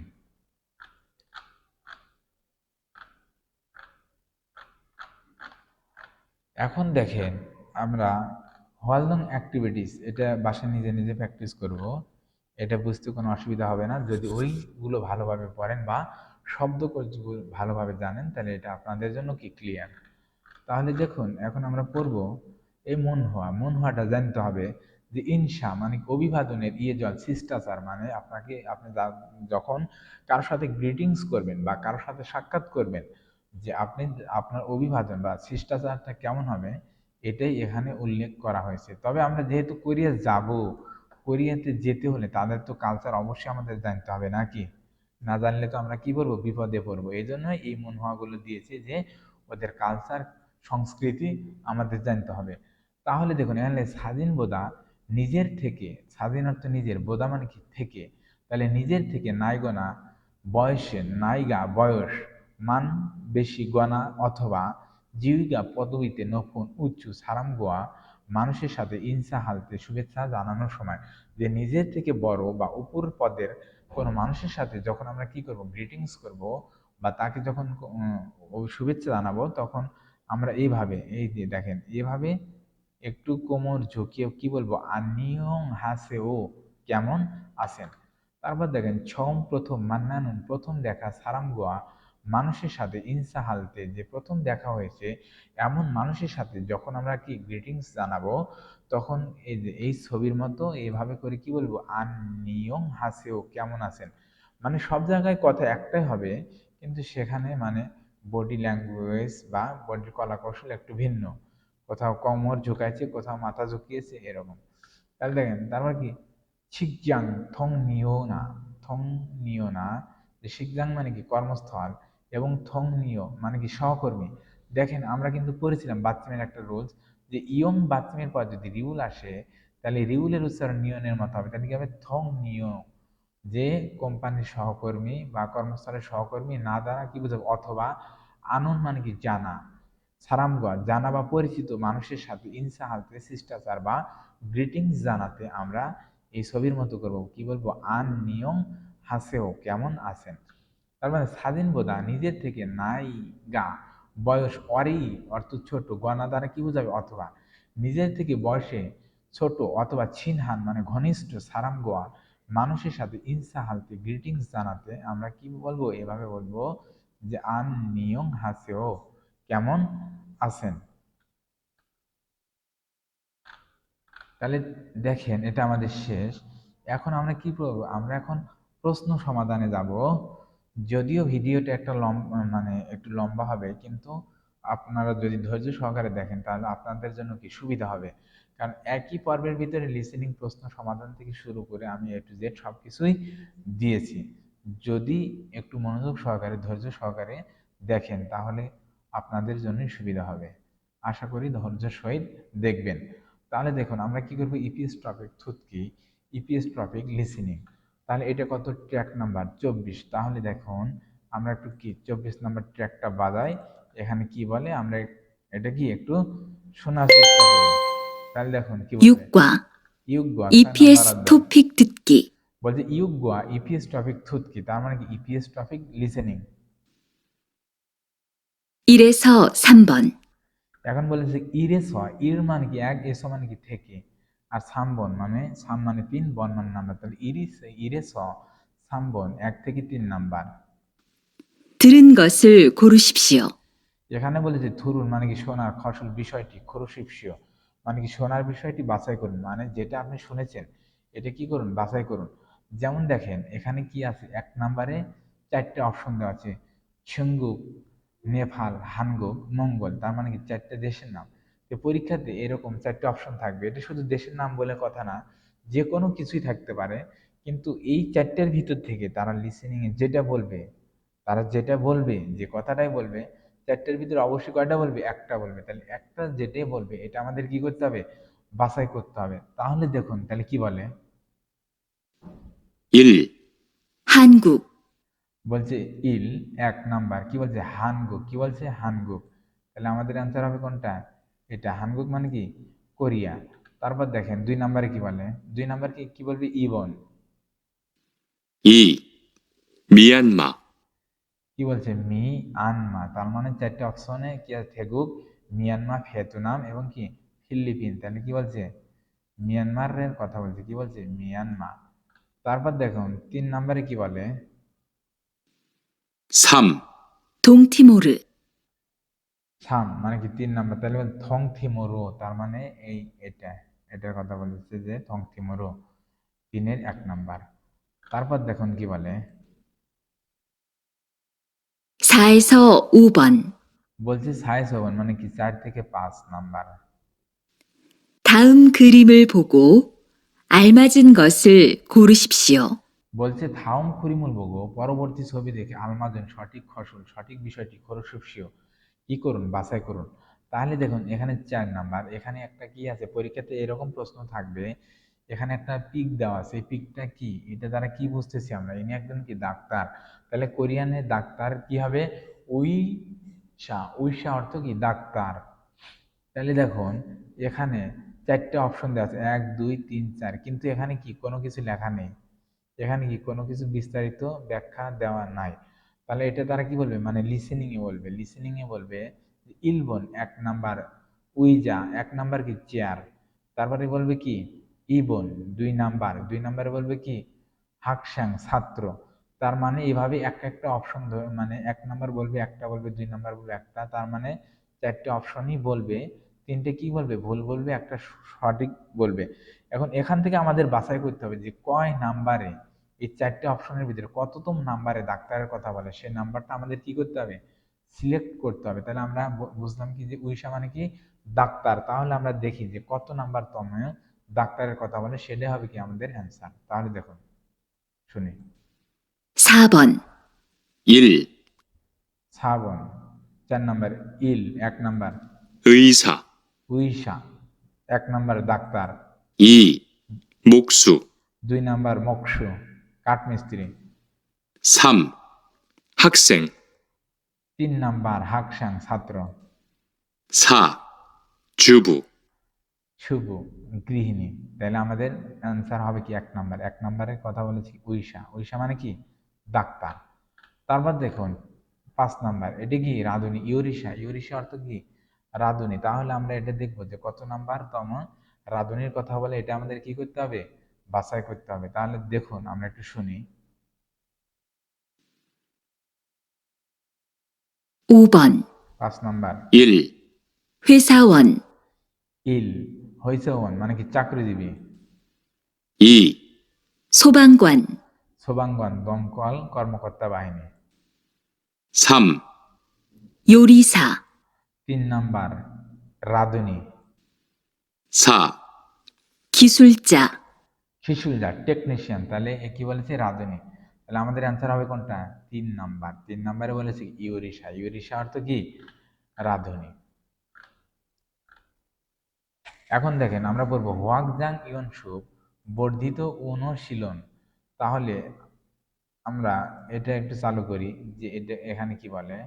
এখন দেখেন আমরা হলদং অ্যাক্টিভিটিস এটা বাসায় নিজে নিজে প্র্যাকটিস করব, এটা বুঝতে কোনো অসুবিধা হবে না যদি ওইগুলো ভালোভাবে পড়েন বা শব্দকোষগুলো ভালোভাবে জানেন, তাহলে এটা আপনাদের জন্য কি ক্লিয়ার। তাহলে দেখুন এখন আমরা পড়ব এই মন হওয়াটা জানতে হবে যে ইনসা মানে অভিবাদনের জল শিষ্টাচার মানে আপনি যখন কারোর সাথে গ্রিটিংস করবেন বা কারোর সাথে সাক্ষাৎ করবেন যে আপনি আপনার অভিবাদন বা শিষ্টাচারটা কেমন হবে এটাই এখানে উল্লেখ করা হয়েছে। তবে আমরা যেহেতু কোরিয়া যাব, কোরিয়াতে যেতে হলে তাদের তো কালচার অবশ্যই আমাদের জানতে হবে নাকি, না জানলে তো আমরা কি করবো বিপদে পড়বো। এই জন্যই এই মনোভাবগুলো দিয়েছে যে ওদের কালচার সংস্কৃতি আমাদের জানতে হবে। তাহলে দেখুন এখানে স্বাধীন বোধা নিজের থেকে, স্বাধীন অর্থ নিজের, বোধা মানে কি থেকে, তাহলে নিজের থেকে নাই গণা বয়সে নাইগা বয়স মান বেশি গণা অথবা জীবিকা পদবিতে নফুন উচ্চ সারাম গোয়া মানুষের সাথে ইনসা হালতে শুভেচ্ছা জানানোর সময় যে নিজের থেকে বড় বা উপর পদের কোনো মানুষের সাথে যখন আমরা কি করব গ্রিটিংস করব বা তাকে যখন শুভেচ্ছা জানাবো তখন আমরা এইভাবে এই যে দেখেন এইভাবে একটু কোমর ঝুঁকিয়ে কি বলবো আনিয়ং হাসে ও কেমন আছেন। তারপর দেখেন ছম প্রথম মান্নানুন প্রথম দেখা সারাম গোয়া মানুষের সাথে ইনসা হালতে যে প্রথম দেখা হয়েছে এমন মানুষের সাথে যখন আমরা কি গ্রিটিংস জানাবো তখন এই যে এই ছবির মতো এইভাবে করে কি বলবো আনিয়ং হাসেও কেমন আছেন, মানে সব জায়গায় কথা একটাই হবে কিন্তু সেখানে মানে বডি ল্যাঙ্গুয়েজ বা বডির কলা কৌশল একটু ভিন্ন, কোথাও কোমর ঝুঁকাইছে কোথাও মাথা ঝুঁকিয়েছে এরকম। তাহলে দেখেন তারপর কি শিগজাং থং নিও না, যে শিগজাং মানে কি কর্মস্থল এবং থং নিও মানে কি সহকর্মী। দেখেন আমরা কিন্তু পড়েছিলাম বাথরুমের একটা রুলস যে ইয়ং বাথরুমের পর যদি রিউল আসে তাহলে রিউলের উচ্চারণ নিয়নের মতো হবে, তাহলে কি হবে থং নিও, যে কোম্পানির সহকর্মী বা কর্মস্থলের সহকর্মী, না দ্বারা কি বোঝাবো অথবা আনন মানে কি জানা, সারামগড় জানা বা পরিচিত মানুষের সাথে ইনসা হালতে শিষ্টাচার বা গ্রিটিংস জানাতে আমরা এই ছবির মতো করব কি বলবো আন নিয়ম হাসেও কেমন আছেন। তার মানে স্বাধীন বোধা নিজের থেকে নাই গা বয়স অরি অর্থ ছোট গণা দ্বারা কি বোঝাবে অথবা নিজের থেকে বয়সে ছোট অথবা ছিনহান মানে ঘনিষ্ঠ সারাম গোয়া মানুষের সাথে ইনসা হালতে গ্রিটিংস জানাতে আমরা কি বলবো এভাবে বলবো যে আন নিয়ং হাসেও কেমন আছেন। তাহলে দেখেন এটা আমাদের শেষ। এখন আমরা কি করবো আমরা এখন প্রশ্ন সমাধানে যাব, যদিও ভিডিওটা একটা লম্বা মানে একটু লম্বা হবে কিন্তু আপনারা যদি ধৈর্য সহকারে দেখেন তাহলে আপনাদের জন্য কি সুবিধা হবে, কারণ একই পর্বের ভিতরে লিসেনিং প্রশ্ন সমাধান থেকে শুরু করে আমি A to Z সবকিছুই দিয়েছি। যদি একটু মনোযোগ সহকারে ধৈর্য সহকারে দেখেন তাহলে আপনাদের জন্যই সুবিধা হবে। আশা করি ধৈর্যের সহিত দেখবেন। তাহলে দেখুন আমরা কি করবো ইপিএস টপিক থুতকি, ইপিএস টপিক লিসেনিং, তাহলে এটা কত ট্র্যাক নাম্বার 24। তাহলে দেখুন আমরা একটু কি 24 নাম্বার ট্র্যাকটা বাজাই, এখানে কি বলে আমরা এটা কি একটু শোনার চেষ্টা করি। তাহলে দেখুন কি বলবে 6과 ইউগোয়া 6 নাম্বার EPS অধ্যায় 토픽 듣기 বলছে ইউগোয়া ইপিএস টপিক থুতকি, তার মানে কি ইপিএস টপিক লিসেনিং। 1에서 3번 এখন বলেছে ইরেস হয় ইর মানে কি এক, এসো মানে কি থেকে, আর সামবন মানে সাম মানে 3, বন মানে নাম্বার, তাহলে ইরেস সামবন 1 থেকে 3 নাম্বার। 들은 것을 고르십시오. এখানে বলেছে থুরুন মানে কি শোনার, ফসল বিষয়টি খরুশিপসীয় মানে কি শোনার বিষয়টি বাছাই করুন, মানে যেটা আপনি শুনেছেন এটা কি করুন বাছাই করুন। যেমন দেখেন এখানে কি আছে 1 নাম্বারে 4টে অপশন দেওয়া আছে ছিঙ্গুক, নেপাল, হানগুক, মঙ্গল, তার মানে কি 4টে দেশের নাম। তো পরীক্ষাতে এরকম 4টে অপশন থাকবে, এটা শুধু দেশের নাম বলে কথা না, যে কোনো কিছুই থাকতে পারে, কিন্তু এই 4টের ভিতর থেকে তারা লিসেনিং এ যেটা বলবে, তারা যেটা বলবে যে কথাটাই বলবে 4টের ভিতরে অবশ্যই কয়টা বলবে একটা বলবে, তাহলে একটা যেটাই বলবে এটা আমাদের কি করতে হবে বাছাই করতে হবে। তাহলে দেখুন তাহলে কি বলে 1. 한국, বলছে ইল, 1 নাম্বার কি বলছে হানগুক, কি বলছে হানগুক। তাহলে আমাদের অ্যান্সার হবে কোনটা, এটা হানগুক মানে কি কোরিয়া। তারপর দেখেন 2 নাম্বারে কি বলে, 2 নাম্বার কি কি বলবে ইবন, 2. 미얀마. কি বলছে মি আনমা। তার মানে 4টে অপশনে কি আছে থেগুক, মিয়ানমার, ভিয়েতনাম এবং কি ফিলিপিন। তাহলে কি বলছে মিয়ানমারের কথা বলছে, কি বলছে মিয়ানমার। তারপর দেখুন 3 নাম্বারে কি বলে 3. 동티모르, সাম মানে কি 3 নাম্বার, তাহলে বলে থং থিমোরো। তার মানে এই এটা এটার কথা বলেছে যে থং থিমোরো 3-এর 1 নাম্বার। তারপর দেখুন কি বলে 4에서 5번, বলছে সাইজ হবেন মানে কি 4 থেকে 5 নাম্বার। 다음 그림을 보고 알맞은 것을 고르십시오. বলছে থাউম খুরিমুল বগো, পরবর্তী ছবি দেখে আলমাজন সঠিক ফসল সঠিক বিষয়টি খরশিও কি করুন বাছাই করুন। তাহলে দেখুন এখানে 4 নাম্বার, এখানে একটা কি আছে পরীক্ষাতে এরকম প্রশ্ন থাকবে, এখানে একটা পিক দেওয়া আছে, এই পিকটা কি, এটা দ্বারা কি বুঝতেছি আমরা, ইনি একজন কি ডাক্তার। তাহলে কোরিয়ানে ডাক্তার কি হবে উইশা, উইশা অর্থ কি ডাক্তার। তাহলে দেখুন এখানে 4টে অপশন দেওয়া আছে 1 2 3 4, কিন্তু এখানে কি কোনো কিছু লেখা নেই, এখানে কি কোনো কিছু বিস্তারিত ব্যাখ্যা দেওয়া নাই। তাহলে এটা তারা কি বলবে মানে লিসেনিং এ বলবে, লিসেনিং এ বলবে ইলবন 1 নাম্বার, উইজা 1 নাম্বার কি চেয়ার, তারপরে বলবে কি ইবন 2 নাম্বার, 2 নাম্বারে বলবে কি হাকসাং ছাত্র। তার মানে এইভাবে একটা অপশন ধরে মানে 1 নাম্বার বলবে একটা, বলবে 2 নাম্বার বলবে একটা, তার মানে 4টে অপশনই বলবে, 3টে কি বলবে ভুল বলবে, একটা সঠিক বলবে। এখন এখান থেকে আমাদের বাছাই করতে হবে যে কয় নাম্বারে এই 4টে অপশনের ভিতরে কততম নাম্বারে ডাক্তারের কথা বলে, সেই নাম্বারটা আমাদের কি করতে হবে সিলেক্ট করতে হবে। তাহলে আমরা বুঝলাম কি যে উইশা মানে কি ডাক্তার, তাহলে আমরা দেখি যে কত নাম্বার তমে ডাক্তারের কথা বলে, সেটা হবে কি আমাদের অ্যান্সার। তাহলে দেখুন শুনি 4번, 1. শ্রাবণ 4 নাম্বার, ইল 1 নাম্বার, 의사. উইশা 1 নাম্বার ডাক্তার, 2. 목수. 2 নাম্বার মকসু কাঠমিস্ত্রি, 3. 학생. 3 নাম্বার হাকসাং ছাত্র, 4. 주부. শুভ গৃহিণী। তাহলে আমাদের অ্যান্সার হবে কি 1 নাম্বার, 1 নাম্বারের কথা বলেছি উইশা, উইশা মানে কি ডাক্তার। তারপর দেখুন 5 নাম্বার, এটা কি রাঁধুনি, ইউরিশা, ইউরিশা অর্থ কি রাঁধুনি। তাহলে আমরা এটা দেখবো যে কত নাম্বার তম রাঁধুনির কথা বলে, এটা আমাদের কি করতে হবে বাছাই করতে হবে। তাহলে দেখুন আমরা একটু শুনি 5번, 5 নাম্বার, 1. 회사원, ইল হইছে ওন মানে কি চাকরিজীবী, 2. 소방관, সোবাঙ্গন দমকল কর্মকর্তা বাহিনী, 3. 요리사, 3 নাম্বার রাঁধুনি, 4. 기술자, শিশুরা টেকনিশিয়ান। তাহলে এ কি বলেছে রাঁধুনি। তাহলে আমাদের অ্যান্সার হবে কোনটা 3 নাম্বার, 3 নাম্বারে বলেছে ইউরিশা, ইউরিশা অর্থ কি রাঁধুনি। এখন দেখেন আমরা পড়বো হোয়াকজাং ইয়নসুপ বর্ধিত অনুশীলন। তাহলে আমরা এটা একটু চালু করি যে এটা এখানে কি বলে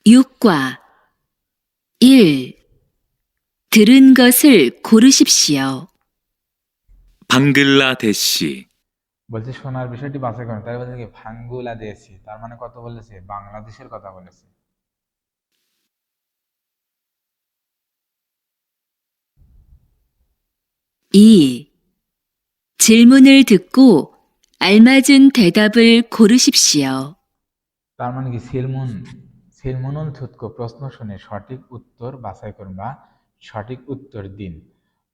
6과 1. 들은 것을 고르십시오. 방글라데시. বলছে শোনার বিষয়টি বাছাই করেন। তাই বলছে কি বাংলাদেশি, তার মানে কত বলেছে বাংলাদেশের কথা বলেছে। 2. 질문을 듣고 알맞은 대답을 고르십시오. তার মানে কি সিলমুন, সিলমুনুল থুতকো প্রশ্ন শুনে সঠিক উত্তর বাছাই করুন বা সঠিক উত্তর দিন।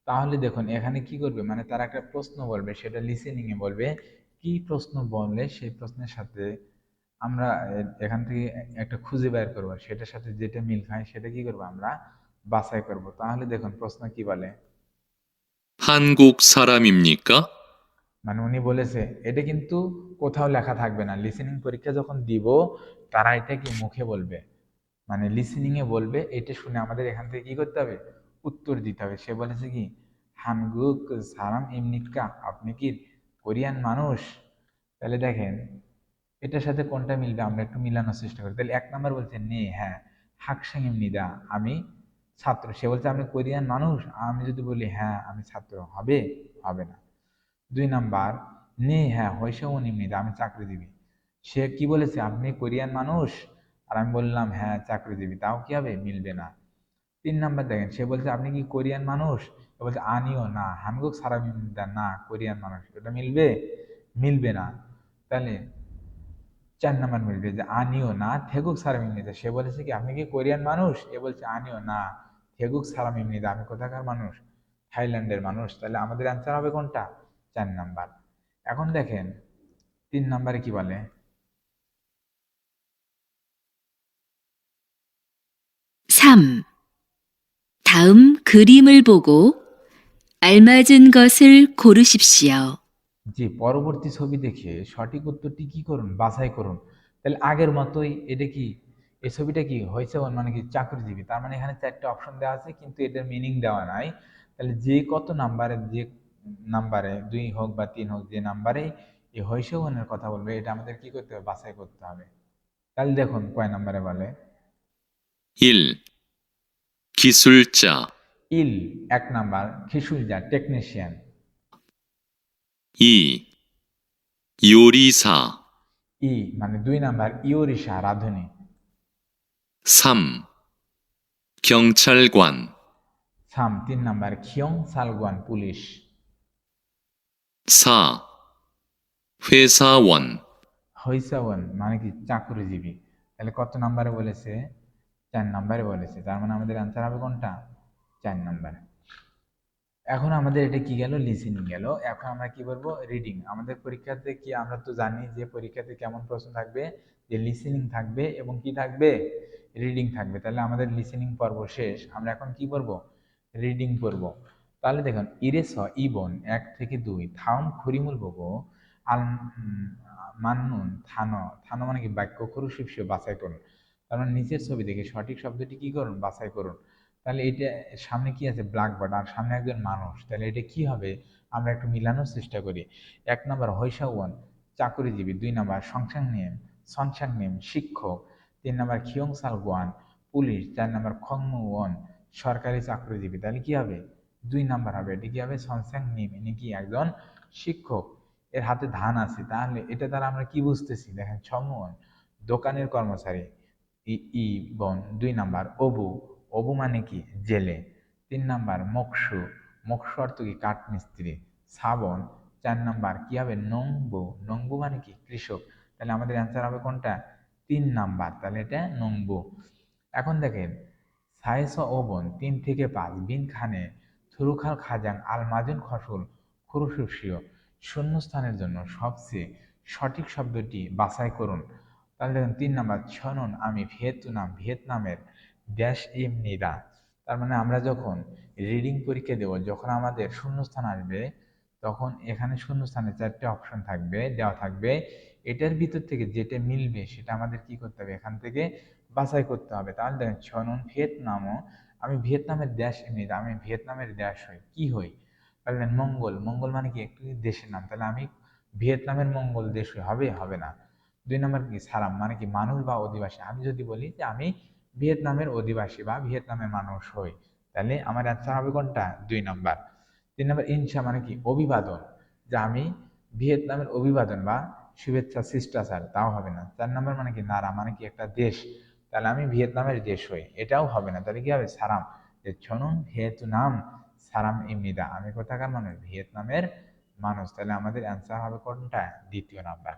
তাহলে দেখুন এখানে কি করবে মানে তারা একটা প্রশ্ন বলবে, সেটা লিসেনিং এ বলবে, কি প্রশ্ন বললে সেই প্রশ্নের সাথে আমরা এখান থেকে একটা খুঁজে বের করবো, সেটার সাথে যেটা মিল খায় সেটা কি করবো আমরা বাছাই করব। তাহলে দেখুন প্রশ্ন কি বলে, 한국 사람입니까? মানে উনি বলেছে এটা কিন্তু কোথাও লেখা থাকবে না, লিসেনিং পরীক্ষা যখন দিব তারা এটা কি মুখে বলবে, মানে লিসেনিং এ বলবে, এটা শুনে আমাদের এখান থেকে কি করতে হবে উত্তর দিতে হবে। সে বলেছে কি হানগুক সারাম ইমনিকা, আপনি কি কোরিয়ান মানুষ? তাহলে দেখেন এটার সাথে কোনটা মিলবে আমরা একটু মিলানোর চেষ্টা করি। তাহলে 1 নাম্বার বলছে নে, হ্যাঁ, হাকসাং ইমনিদা, আমি ছাত্র। সে বলছে আপনি কোরিয়ান মানুষ, আমি যদি বলি হ্যাঁ আমি ছাত্র, হবে? হবে না। 2 নাম্বার, নে হ্যাঁ হইসেও নিমনিদা, আমি চাকরিজীবী। সে কি বলেছে আপনি কোরিয়ান মানুষ, আর আমি বললাম হ্যাঁ চাকরিজীবী, তাও কি হবে? মিলবে না। 3 নাম্বার দেখেন, সে বলছে আপনি কি কোরিয়ান মানুষ, সে বলছে আনিও না, হানগুক সারামিন্দা, না কোরিয়ান মানুষ, এটা মিলবে? মিলবে না। তাহলে 4 নাম্বার মিলবে, যে আনিও না থেগুক সারামিন্দা, সে বলেছে কি আপনি কি কোরিয়ান মানুষ, এ বলছে আনিও না থেগুক সারামিন্দা, আমি কোথাকার মানুষ? থাইল্যান্ডের মানুষ। তাহলে আমাদের অ্যান্সার হবে কোনটা? 4 নাম্বার। এখন দেখেন 3 নাম্বারে কি বলে, 3. 다음 그림을 보고 알맞은 것을 고르십시오. যে পরবর্তী ছবি দেখে সঠিক উত্তরটি কি করুন? বাছাই করুন। তাহলে আগের মতোই এটা কি, এই ছবিটা কি হয়েছে মানে কি চাকরিজীবী, তার মানে এখানে 4টে অপশন দেওয়া আছে কিন্তু এটার মিনিং দেওয়া নাই। তাহলে যে কত নাম্বারে, যে নাম্বারে 2 হোক বা 3 হোক, যে নাম্বারে এই হইসেনের কথা বলবে এটা আমাদের কি করতে হবে? বাছাই করতে হবে। তাহলে দেখুন কয় নাম্বারে বলে, 1. 기술자, ইল 1 নাম্বার, খিসুলজা টেকনিশিয়ান। 2. 요리사, ই মানে 2 নাম্বার, ইওরিশা রাঁধুনি। 3. 경찰관, সাম 3 নাম্বার, খিয়ং সালগুয়ান পুলিশ। 4. 회사원, হইসাওয়ান মানে কি চাকরিজীবী। তাহলে কত নাম্বারে বলেছে? 4 নাম্বারে বলেছে, তার মানে আমাদের অ্যান্সার হবে কোনটা? 4 নাম্বারে। এখন আমাদের এটা কি গেল? লিসেনিং গেল। এখন আমরা কি বলবো? রিডিং। আমাদের পরীক্ষাতে কি, আমরা তো জানি যে পরীক্ষাতে কেমন প্রশ্ন থাকবে, যে লিসেনিং থাকবে এবং কি থাকবে? রিডিং থাকবে। তাহলে আমাদের লিসেনিং পর্ব শেষ, আমরা এখন কি করব? রিডিং করব। তাহলে দেখুন, ইরেস ইবন 1 থেকে 2, থাউম খুরিমুল বগো, আল মান্নুন থানো, থানো মানে কি বাক্য, খরু শিপসিও বাছাই করুন। তার মানে নিচের ছবি দেখে সঠিক শব্দটি কি করুন? বাছাই করুন। তাহলে এটা সামনে কি আছে? ব্ল্যাকবোর্ড, আর সামনে একজন মানুষ, তাহলে এটা কি হবে? আমরা একটু মিলানোর চেষ্টা করি। 1 নাম্বার হইসাওয়ান চাকরিজীবী, 2 নাম্বার সনসাং নেম শিক্ষক, 3 নাম্বার খিয়ং সালগুয়ান পুলিশ, 4 নাম্বার খংমুওন সরকারি চাকরিজীবী। তাহলে কি হবে? 2 নাম্বার হবে। এটা কি হবে? সনসাং নেম, ইনি কি একজন শিক্ষক, এর হাতে ধান আছে। তাহলে এটা দ্বারা আমরা কি বুঝতেছি? দেখেন, ছমুন দোকানের কর্মচারী, ই ই বন 2 নাম্বার, অবু, অবু মানে কি জেলে। 3 নাম্বার মকসু, মকসু অর্থ কি কাঠমিস্ত্রি। শ্রাবণ 4 নাম্বার কি হবে? নংবু, নংবু মানে কি কৃষক। তাহলে আমাদের অ্যান্সার হবে কোনটা? 3 নাম্বার। তাহলে এটা নংবু। এখন দেখেন, সাইস ওবন 3 থেকে 5, বিন খানে থুরুখাল খাজাং আল মাজুন খসুল খুরুসুসিও, শূন্যস্থানের জন্য সবচেয়ে সঠিক শব্দটি বাছাই করুন। তাহলে দেখুন 3 নাম্বার ছনন আমি ভিয়েতনামের ড্যাশ ইমনিদা। তার মানে আমরা যখন রিডিং পরীক্ষা দেব, যখন আমাদের শূন্যস্থান আসবে, তখন এখানে শূন্যস্থানে 4টে অপশন থাকবে, দেওয়া থাকবে। এটার ভিতর থেকে যেটা মিলবে সেটা আমাদের কি করতে হবে? এখান থেকে বাছাই করতে হবে। তাহলে দেখেন, ছনন ভিয়েতনামও, আমি ভিয়েতনামের দেশ এমনিদা, আমি ভিয়েতনামের দেশ হই, কি হই? তাহলে মঙ্গল, মঙ্গল মানে কি একটি দেশের নাম, তাহলে আমি ভিয়েতনামের মঙ্গল দেশ হই, হবে? হবে না। 2 নাম্বার কি সারাম মানে কি মানুষ বা অধিবাসী, আমি যদি বলি যে আমি ভিয়েতনামের অধিবাসী বা ভিয়েতনামের মানুষ হই, তাহলে আমার অ্যান্সার হবে কোনটা? 2 নাম্বার। 3 নাম্বার ইনসা মানে কি অভিবাদন, যে আমি ভিয়েতনামের অভিবাদন বা শুভেচ্ছা শিষ্টাচার, তাও হবে না। 4 নাম্বার মানে কি নারা মানে কি একটা দেশ, তাহলে আমি ভিয়েতনামের দেশ হই, এটাও হবে না। তাহলে কি হবে? সারাম, যে ছনুন ভিয়েতনাম সারাম ইমনিদা, আমি কোথাকার মানুষ? ভিয়েতনামের মানুষ। তাহলে আমাদের অ্যান্সার হবে কোনটা? 2 নাম্বার।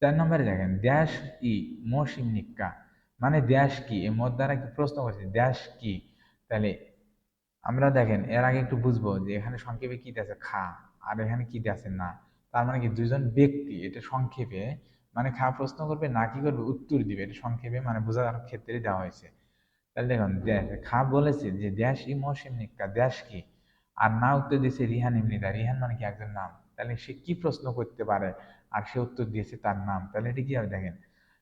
4 নম্বরে দেখেন, ড্যাশ ই মৌসিম নিক্কা মানে ড্যাশ কি, এ মোর দ্বারা কি প্রশ্ন করছে, ড্যাশ কি। তাহলে আমরা দেখেন এর আগে একটু বুঝবো যে এখানে সংক্ষেপে কি আছে খা, আর এখানে কি আছে না। তার মানে কি দুইজন ব্যক্তি, এটা সংক্ষেপে মানে খা প্রশ্ন করবে না কি করবে? উত্তর দিবে, এটা সংক্ষেপে মানে বোঝার ক্ষেত্রে দেওয়া হয়েছে। তাহলে দেখুন, খা বলেছে যে ড্যাশ ই মৌসিম নিক্কা, ড্যাশ কি, আর না উত্তর দিয়েছে রিহান ইমনিদা, রিহান মানে কি একজন নাম। তাহলে সে কি প্রশ্ন করতে পারে, আর সে উত্তর দিয়েছে তার নাম। তাহলে এটা কি হবে? দেখেন,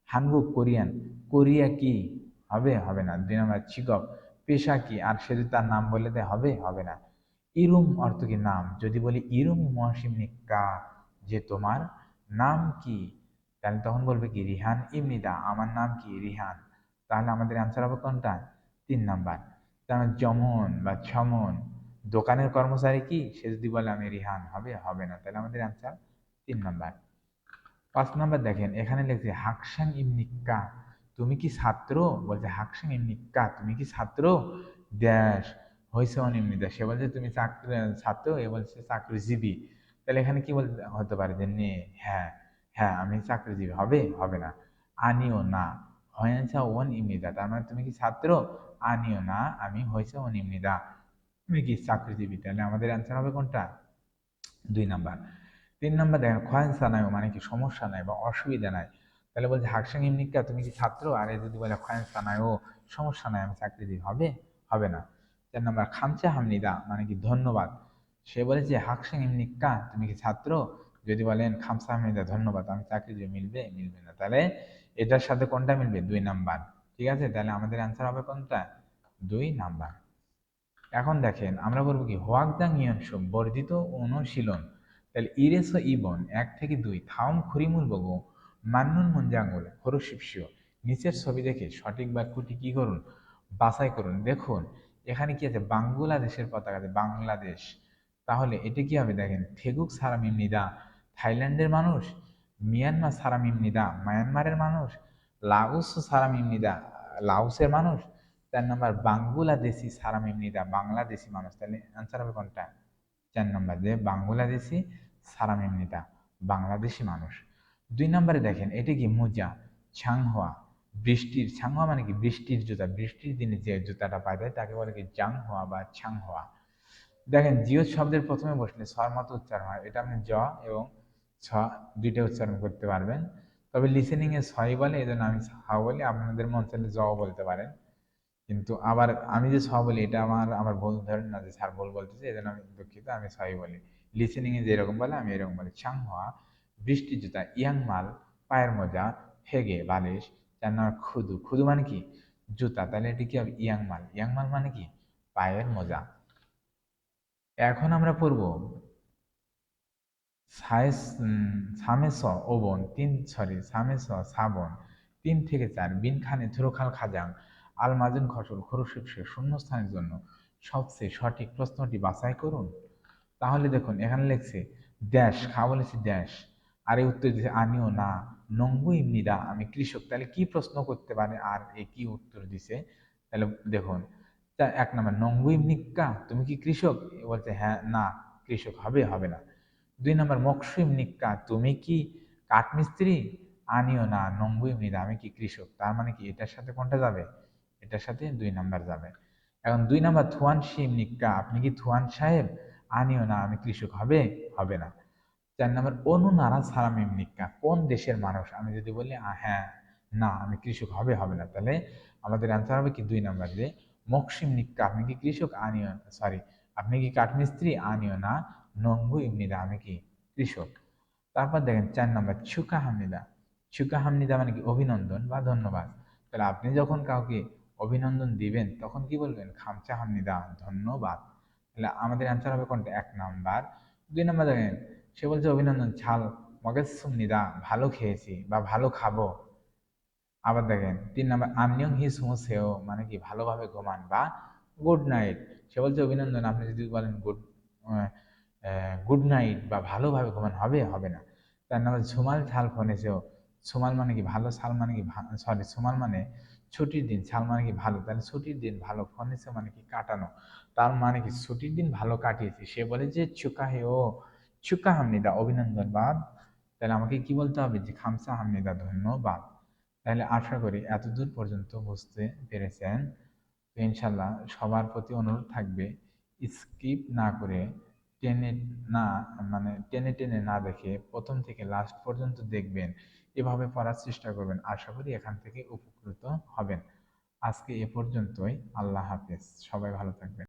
হানগুক কোরিয়ান, কোরিয়া কি, হবে? হবে না। 2 নম্বর চিকক পেশা কি, আর সে যদি তার নাম বলে দেয়, হবে? হবে না। ইরুম অর্থ কি নাম, যদি বলি ইরুম মহাসিমনিকা, যে তোমার নাম কি, তাহলে তখন বলবে কি রিহান ইমনিদা, আমার নাম কি রিহান। তাহলে আমাদের অ্যান্সার হবে কোনটা? 3 নাম্বার। তার যেমন বা ছমন দোকানের কর্মচারী কি, সে যদি বলে আমি রিহান, হবে? হবে না। তাহলে আমাদের অ্যান্সার 3 নাম্বার। 5 নাম্বার দেখেন, এখানে লিখছে হাকসাং ইমনিকা, তুমি কি ছাত্র? বলছে হাকসাং ইমনিকা, তুমি কি ছাত্র ড্যাশ হয়েছে অনির্ণিতা, সে বলছে তুমি ছাত্র, এ বলছে চাকরিজীবী। তাহলে এখানে কি বলতে হতে পারে যে নে, হ্যাঁ, হ্যাঁ আমি চাকরিজীবী, হবে? হবে না। আনিও না হয়েছে অনির্ণিতা, তার মানে তুমি কি ছাত্র? আনিও না, আমি হয়েছে অনির্ণিতা, তুমি কি চাকরিজীবী। তাহলে আমাদের অ্যান্সার হবে কোনটা? 2 নাম্বার। 3 নাম্বার দেখেন খয়ানসা নাই, মানে কি সমস্যা নাই বা অসুবিধা নাই। তাহলে বলছে হাকসাং ইমনিকা, তুমি কি ছাত্র? আর এ যদি বলে খয়ানসা নাই ও সমস্যা নাই, আমি চাকরিজীবী, হবে? হবে না। 4 নাম্বার খামচা হামনিদা, মানে কি ধন্যবাদ। সে বলেছে হাকসাং ইমনিকা, তুমি কি ছাত্র? যদি বলেন খামসা হামনিদা ধন্যবাদ, আমি চাকরিজীবী, মিলবে? মিলবে না। তাহলে এটার সাথে কোনটা মিলবে? 2 নাম্বার। ঠিক আছে, তাহলে আমাদের অ্যান্সার হবে কোনটা? 2 নাম্বার। এখন দেখেন আমরা বলবো কি হোয়াকদাং ইয়নসুম বর্ধিত অনুশীলন। তাহলে ইরেস ইবন 1 থেকে 2 থাউম খুরিমুল বগো মান্নুন মুঞ্জাঙ্গুল হরুশিপসিও, নিচের ছবি দেখে সঠিক বাক্যটি কি করুন? বাছাই করুন। দেখুন এখানে কি আছে? বাংলাদেশের পতাকা আছে, বাংলাদেশ। তাহলে এটা কি হবে? দেখেন ঠেগুক সারামিম নিদা থাইল্যান্ডের মানুষ, মিয়ানমার সারামিম নিদা মায়ানমারের মানুষ, লাওস সারামিম নিদা লাওসের মানুষ, 4 নাম্বার বাংলাদেশি সারা মেমনিদা বাংলাদেশি মানুষ। তাহলে অ্যান্সার হবে কোনটা? 4 নাম্বার, যে বাংলাদেশি সারা মেমনিদা বাংলাদেশি মানুষ। 2 নাম্বারে দেখেন এটা কি মোজা ছাংহোয়া, বৃষ্টির ছাংহোয়া মানে কি বৃষ্টির জুতা, বৃষ্টির দিনে যে জুতাটা পাওয়া যায় তাকে বলে কি জাংহোয়া বা ছাংহোয়া। দেখেন জিও শব্দের প্রথমে বসলে ছর মতো উচ্চারণ হয়, এটা আপনি জ এবং ছ দুইটা উচ্চারণ করতে পারবেন। তবে লিসেনিং এ ছয় বলে, এই জন্য আমি ছ বলি, আপনাদের মন চাইলে জ বলতে পারেন। কিন্তু আবার আমি যে ছ বলি এটা আমার ভুল ধরেন না যে স্যার ভুল বলতেছে, এই জন্য আমি দুঃখিত, আমি ছয় বলি। লিসেনিং এ যেরকম বলে আমি এরকম বলি। চাংহোয়া বৃষ্টির জুতা, ইয়াংমাল পায়ের মোজা, হেগে বালিশ, 4 নাম্বার খুদু, খুদু মানে কি জুতা, তাহলে এটি কি হবে? ইয়াংমাল, ইয়াংমাল মানে কি পায়ের মোজা। এখন আমরা পড়ব সামেস ওবন সামেস সাবন 3 থেকে 4 বিনখানে থুরোখাল খাজাং আলমাজুন খসল খরুশিপসে শূন্যস্থানের জন্য সবচেয়ে সঠিক প্রশ্নটি বাছাই করুন। তাহলে দেখুন এখানে লিখছে ড্যাশ, খা বলেছে ড্যাশ, আর এই উত্তর দিচ্ছে আনিও না নঙ্গু ইমনিদা, আমি কৃষক। তাহলে কি প্রশ্ন করতে পারে আর এ কি উত্তর দিছে? তাহলে দেখুন 1 নাম্বার নঙ্গু ইমনিকা, তুমি কি কৃষক? এ বলছে হ্যাঁ, না কৃষক, হবে? হবে না। 2 নাম্বার মকসুম নিক্কা, তুমি কি কাঠমিস্ত্রি? আনিও না নঙ্গুই মৃদা, আমি কি কৃষক। তার মানে কি এটার সাথে কোনটা যাবে? এটার সাথে 2 নাম্বার যাবে। এখন 2 নাম্বার থুয়ান শিম নিক্কা, আপনি কি থুয়ান সাহেব? আনিও না, আমি কৃষক, হবে? হবে না। 4 নাম্বার অনু নারা সারামিম নিক্কা, কোন দেশের মানুষ? আমি যদি বলি হ্যাঁ, না আমি কৃষক, হবে? হবে না। তাহলে আমাদের অ্যান্সার হবে কি 2 নাম্বার, যে মকসিম নিক্কা, আপনি কি কৃষক? আনিও সরি, আপনি কি কাঠমিস্ত্রি? আনিও না নঙ্গু ইমনিদা, আমি কি কৃষক। তারপর দেখেন 4 নাম্বার ছুকা হামনিদা, ছুকা হামনিদা মানে কি অভিনন্দন বা ধন্যবাদ। তাহলে আপনি যখন কাউকে অভিনন্দন দিবেন তখন কি বলবেন? খামচা হামনিদা, ধন্যবাদ। তাহলে আমাদের অ্যান্সার হবে কোনটা? 1 নাম্বার। 2 নাম্বার দেখেন সে বলছে অভিনন্দন ছাল মগেসুম নিদা, ভালো খেয়েছি বা ভালো খাবো। আবার দেখেন 3 নাম্বার আননিয়ং হি সুমসেও, মানে কি ভালোভাবে ঘুমান বা গুড নাইট। সে বলছে অভিনন্দন, আপনি যদি বলেন গুড নাইট বা ভালোভাবে ঘুমান, হবে? হবে না। 4 নাম্বার ঝুমাল ছাল ফনেছেও, সুমাল মানে কি ভালো, সাল মানে কি সরি সুমাল মানে ছুটির দিন, ছাল মানে কি ভালো, তাহলে ছুটির দিন ভালো, ফনেছে মানে কি কাটানো, তার মানে কি ছুটির দিন ভালো কাটিয়েছি। সে বলে যে চুকা হে ও চুকা হামনিদা, অভিনন্দন বাদ। তাহলে আমাকে কি বলতে হবে? যে খামসা হামনিদা, ধন্যবাদ। তাহলে আশা করি এতদূর পর্যন্ত বুঝতে পেরেছেন। তো ইনশাল্লাহ সবার প্রতি অনুরোধ থাকবে স্কিপ না করে, টেনে না, মানে টেনে টেনে না দেখে প্রথম থেকে লাস্ট পর্যন্ত দেখবেন, এভাবে পড়ার চেষ্টা করবেন। আশা করি এখান থেকে উপকৃত হবেন। আজকে এ পর্যন্তই। আল্লাহ হাফেজ, সবাই ভালো থাকবেন।